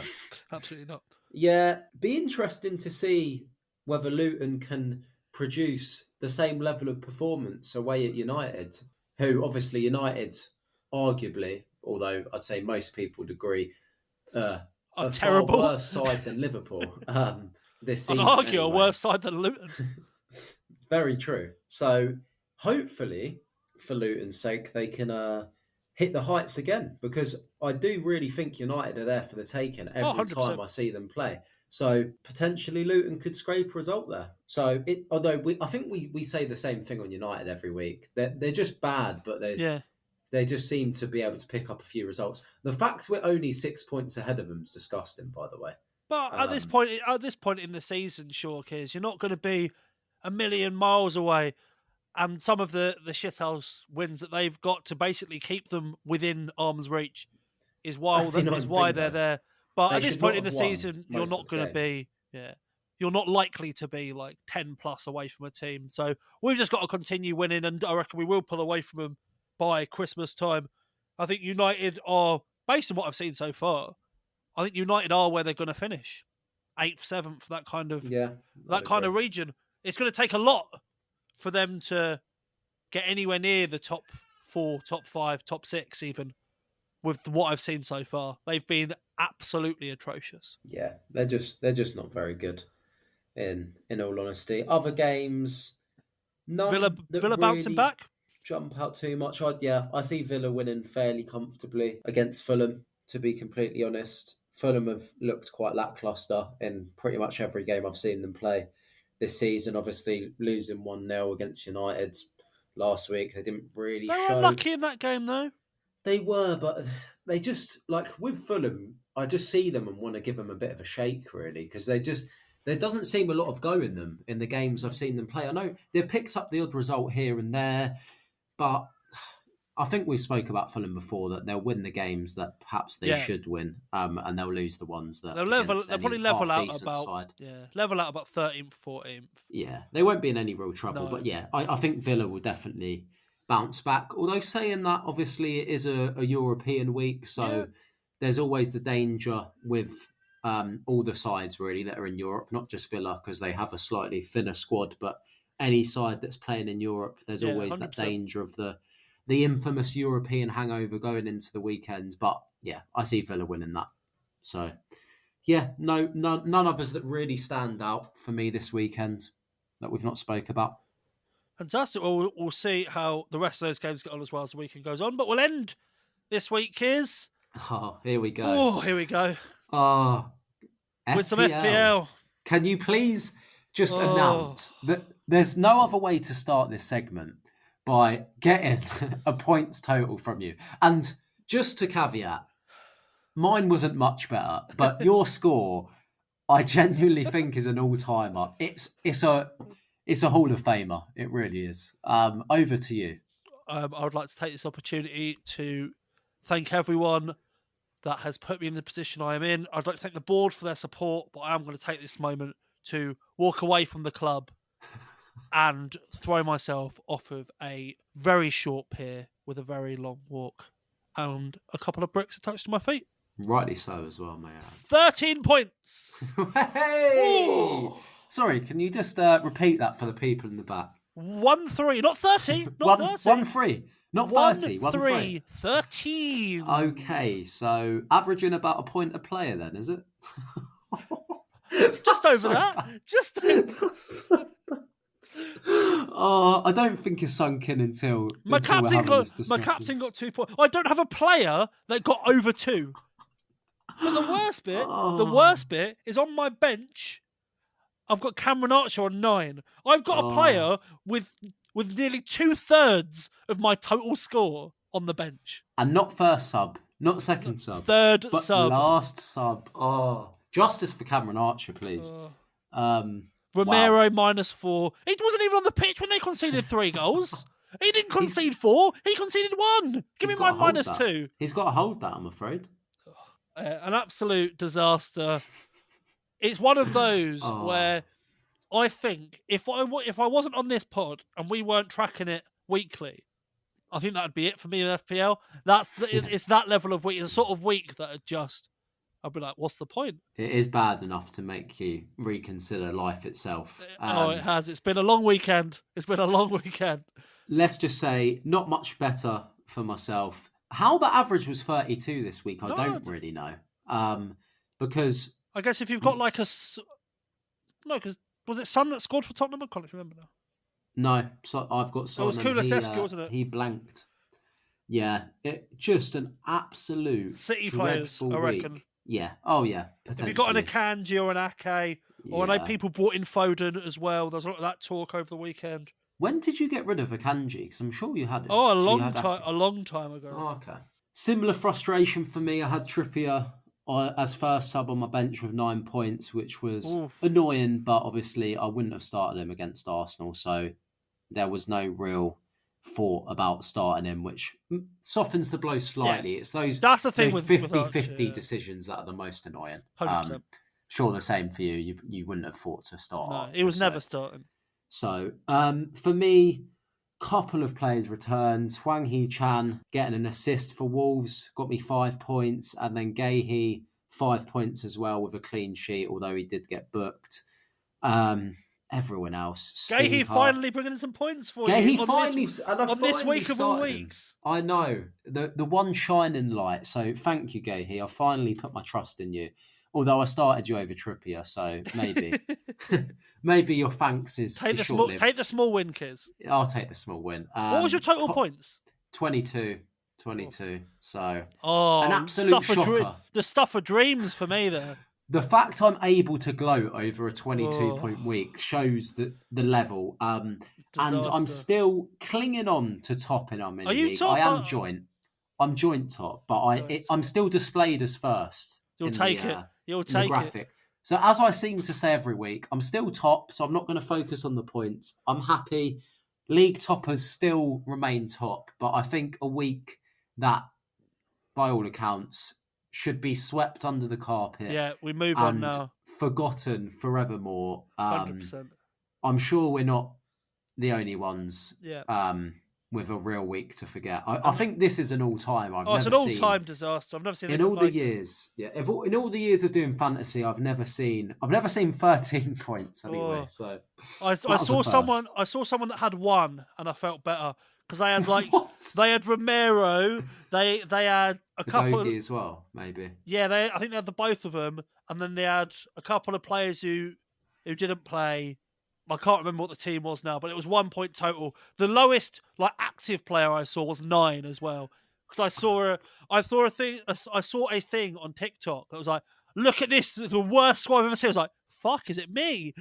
absolutely not. Yeah, be interesting to see whether Luton can produce the same level of performance away at United, who obviously United, arguably, although I'd say most people would agree, are terrible. Far worse side than Liverpool. this I'd season. argue Anyway. a worse side than Luton. Very true. So hopefully, for Luton's sake, they can hit the heights again, because I do really think United are there for the taking every 100%. time I see them play. So potentially Luton could scrape a result there. So I think we say the same thing on United every week. They're just bad, but they just seem to be able to pick up a few results. The fact we're only 6 points ahead of them is disgusting, by the way. But at this point in the season, sure, Kears, you're not going to be a million miles away. And some of the shithouse wins that they've got to basically keep them within arm's reach is why they're there. But at this point in the season, you're not going to be, you're not likely to be like 10 plus away from a team. So we've just got to continue winning, and I reckon we will pull away from them by Christmas time. I think United are, based on what I've seen so far, I think United are where they're going to finish, 8th, 7th, that kind of region. It's going to take a lot for them to get anywhere near the top 4, top 5, top 6, even with what I've seen so far. They've been absolutely atrocious. Yeah, they're just not very good. In all honesty, other games, none Villa really bouncing back, jump out too much. I see Villa winning fairly comfortably against Fulham. To be completely honest, Fulham have looked quite lacklustre in pretty much every game I've seen them play this season. Obviously, losing 1-0 against United last week, they didn't really show. They were unlucky in that game, though. They were, but they just, like with Fulham, I just see them and want to give them a bit of a shake, really, because there doesn't seem a lot of go in them in the games I've seen them play. I know they've picked up the odd result here and there, but I think we spoke about Fulham before, that they'll win the games that perhaps they should win, and they'll lose the ones that they'll probably level out about 13th, 14th. Yeah, they won't be in any real trouble, but I think Villa will definitely bounce back. Although saying that, obviously it is a European week, so there's always the danger with all the sides really that are in Europe, not just Villa, because they have a slightly thinner squad, but any side that's playing in Europe, there's always 100%. That danger of the infamous European hangover going into the weekend. But yeah, I see Villa winning that. So yeah, none of us that really stand out for me this weekend that we've not spoke about. Fantastic. Well, we'll see how the rest of those games get on as well as the weekend goes on. But we'll end this week, Kiz. Oh, here we go. Oh, here we go. Oh, with some FPL. Can you please just announce that there's no other way to start this segment by getting a points total from you? And just to caveat, mine wasn't much better, but your score, I genuinely think, is an all-timer. It's a Hall of Famer. It really is. Over to you. I would like to take this opportunity to thank everyone that has put me in the position I am in. I'd like to thank the board for their support, but I am going to take this moment to walk away from the club and throw myself off of a very short pier with a very long walk and a couple of bricks attached to my feet. Rightly so as well, may I add. 13 points! Hey! Ooh. Sorry, can you just repeat that for the people in the back? 1-3, not 30, not 30. 1-3, not 30. 1-3, 13. Okay, so averaging about a point a player then, is it? Just over that. Just over. Oh, I don't think it's sunk in until my captain got 2 points. I don't have a player that got over 2. But the worst bit is on my bench. I've got Cameron Archer on 9. I've got a player with nearly 2/3 of my total score on the bench. And not first sub, not second sub. Third but sub. Last sub. Oh, justice for Cameron Archer, please. Romero -4. He wasn't even on the pitch when they conceded 3 goals. He didn't concede 4. He conceded 1. Give me my -2. He's got to hold that, I'm afraid. An absolute disaster. It's one of those where I think if I wasn't on this pod and we weren't tracking it weekly, I think that'd be it for me with FPL. It's that level of week. It's a sort of week that I'd be like, what's the point? It is bad enough to make you reconsider life itself. It has. It's been a long weekend. Let's just say, not much better for myself. How the average was 32 this week, I don't really know. Because I guess if you've got like No, because was it Son that scored for Tottenham? I can't remember now. No, so I've got Son. It was Kulusevski, wasn't it? He blanked. Yeah, just an absolute City dreadful players, I week. reckon. Yeah. Oh, yeah. If you got an Akanji or an Ake, or I know people brought in Foden as well. There's a lot of that talk over the weekend. When did you get rid of Akanji? Because I'm sure you had it. Oh, a long time ago. Oh, okay. Similar frustration for me. I had Trippier as first sub on my bench with 9 points, which was annoying, but obviously I wouldn't have started him against Arsenal, so there was no real thought about starting him, which softens the blow slightly. Yeah. It's that's the thing with 50-50 decisions that are the most annoying. 100%. Sure, the same for you. You wouldn't have thought to start. No, he was never starting. So, for me, couple of players returned. Hwang Hee-chan getting an assist for Wolves, got me 5 points, and then Gahey 5 points as well with a clean sheet, although he did get booked. Everyone else. Gahey finally bringing in some points for you. On this week of all weeks. I know. The one shining light. So thank you, Gahey. I finally put my trust in you. Although I started you over Trippier, so maybe maybe your thanks is take the small win, Kiz. I'll take the small win. What was your total points? 22. So an absolute shocker. The stuff of dreams for me there. The fact I'm able to gloat over a 22-point week shows the level. And I'm still clinging on to top in our mini league. Top? I am joint. I'm joint top, but I'm still displayed as first. You'll take it. You'll take the graphic. So as I seem to say every week, I'm still top, so I'm not going to focus on the points. I'm happy. League toppers still remain top, but I think a week that, by all accounts, should be swept under the carpet. Yeah, we move on now. Forgotten forevermore. 100%. I'm sure we're not the only ones. Yeah. With a real week to forget. I think this is an all-time. It's an all-time disaster. I've never seen in all the years. Yeah, in all the years of doing fantasy, I've never seen 13 points anyway. So I saw someone that had one, and I felt better because they had they had Romero, they had a couple Dogi as well, maybe. Yeah, I think they had the both of them, and then they had a couple of players who didn't play. I can't remember what the team was now, but it was 1 point total. The lowest active player I saw was 9 as well. Because I saw a thing on TikTok that was like, look at this, the worst squad I've ever seen. I was like, fuck, is it me?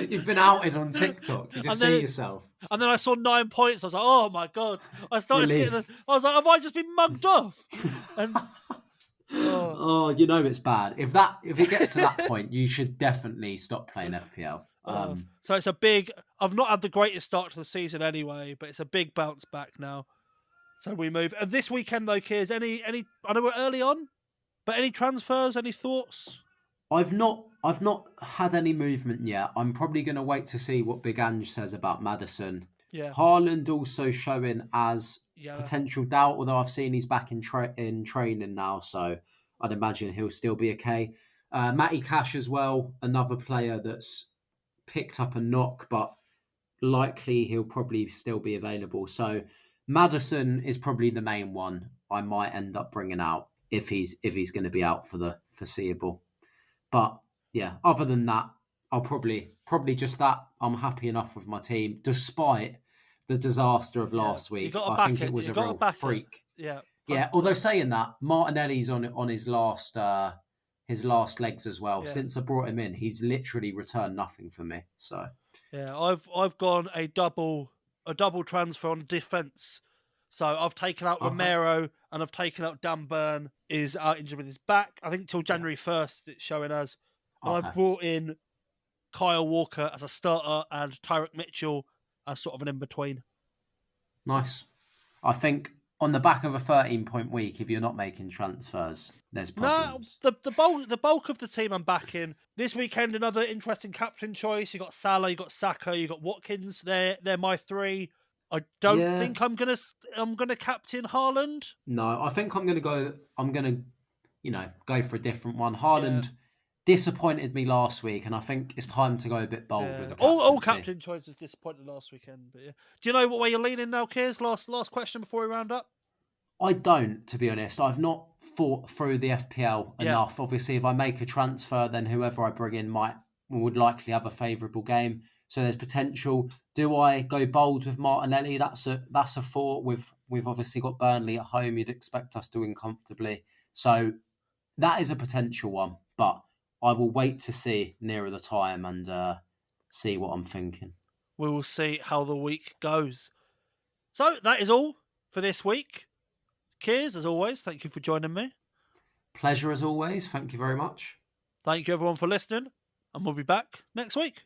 You've been outed on TikTok. You just see yourself. And then I saw 9 points. I was like, oh my God. I started to get I was like, have I just been mugged off? And it's bad. If it gets to that point, you should definitely stop playing FPL. So it's a big. I've not had the greatest start to the season anyway, but it's a big bounce back now. So we move. And this weekend though, Kiers, any? I know we're early on, but any transfers? Any thoughts? I've not had any movement yet. I'm probably going to wait to see what Big Ange says about Maddison. Yeah. Haaland also showing as potential doubt, although I've seen he's back in training now, so I'd imagine he'll still be okay. Matty Cash as well, another player that's picked up a knock, but likely he'll probably still be available. So Maddison is probably the main one I might end up bringing out if he's going to be out for the foreseeable. But yeah, other than that, I'll probably just that. I'm happy enough with my team, despite the disaster of last week. I think it was a real freak. Yeah. 100%. Yeah. Although saying that, Martinelli's on his last legs as well. Yeah. Since I brought him in, he's literally returned nothing for me. So yeah, I've gone a double transfer on defence. So I've taken out Romero and I've taken out Dan Burn is out injured with his back. I think till January 1st it's showing us. And I've brought in Kyle Walker as a starter and Tyrick Mitchell as sort of an in-between. Nice. I think on the back of a 13-point week, if you're not making transfers, there's problems. No, the bulk of the team I'm back in. This weekend, another interesting captain choice. You got Salah, you got Saka, you got Watkins. They're my three. I don't think I'm gonna captain Haaland. No, I think I'm gonna go for a different one. Haaland disappointed me last week, and I think it's time to go a bit bold with the captaincy. All captain choices disappointed last weekend. But yeah. Do you know what way you're leaning now, Kiers? Last question before we round up. I don't, to be honest. I've not thought through the FPL enough. Obviously, if I make a transfer, then whoever I bring in would likely have a favourable game. So there's potential. Do I go bold with Martinelli? That's a thought. We've obviously got Burnley at home. You'd expect us to win comfortably. So that is a potential one. But I will wait to see nearer the time and see what I'm thinking. We will see how the week goes. So that is all for this week. Kears, as always, thank you for joining me. Pleasure as always. Thank you very much. Thank you everyone for listening, and we'll be back next week.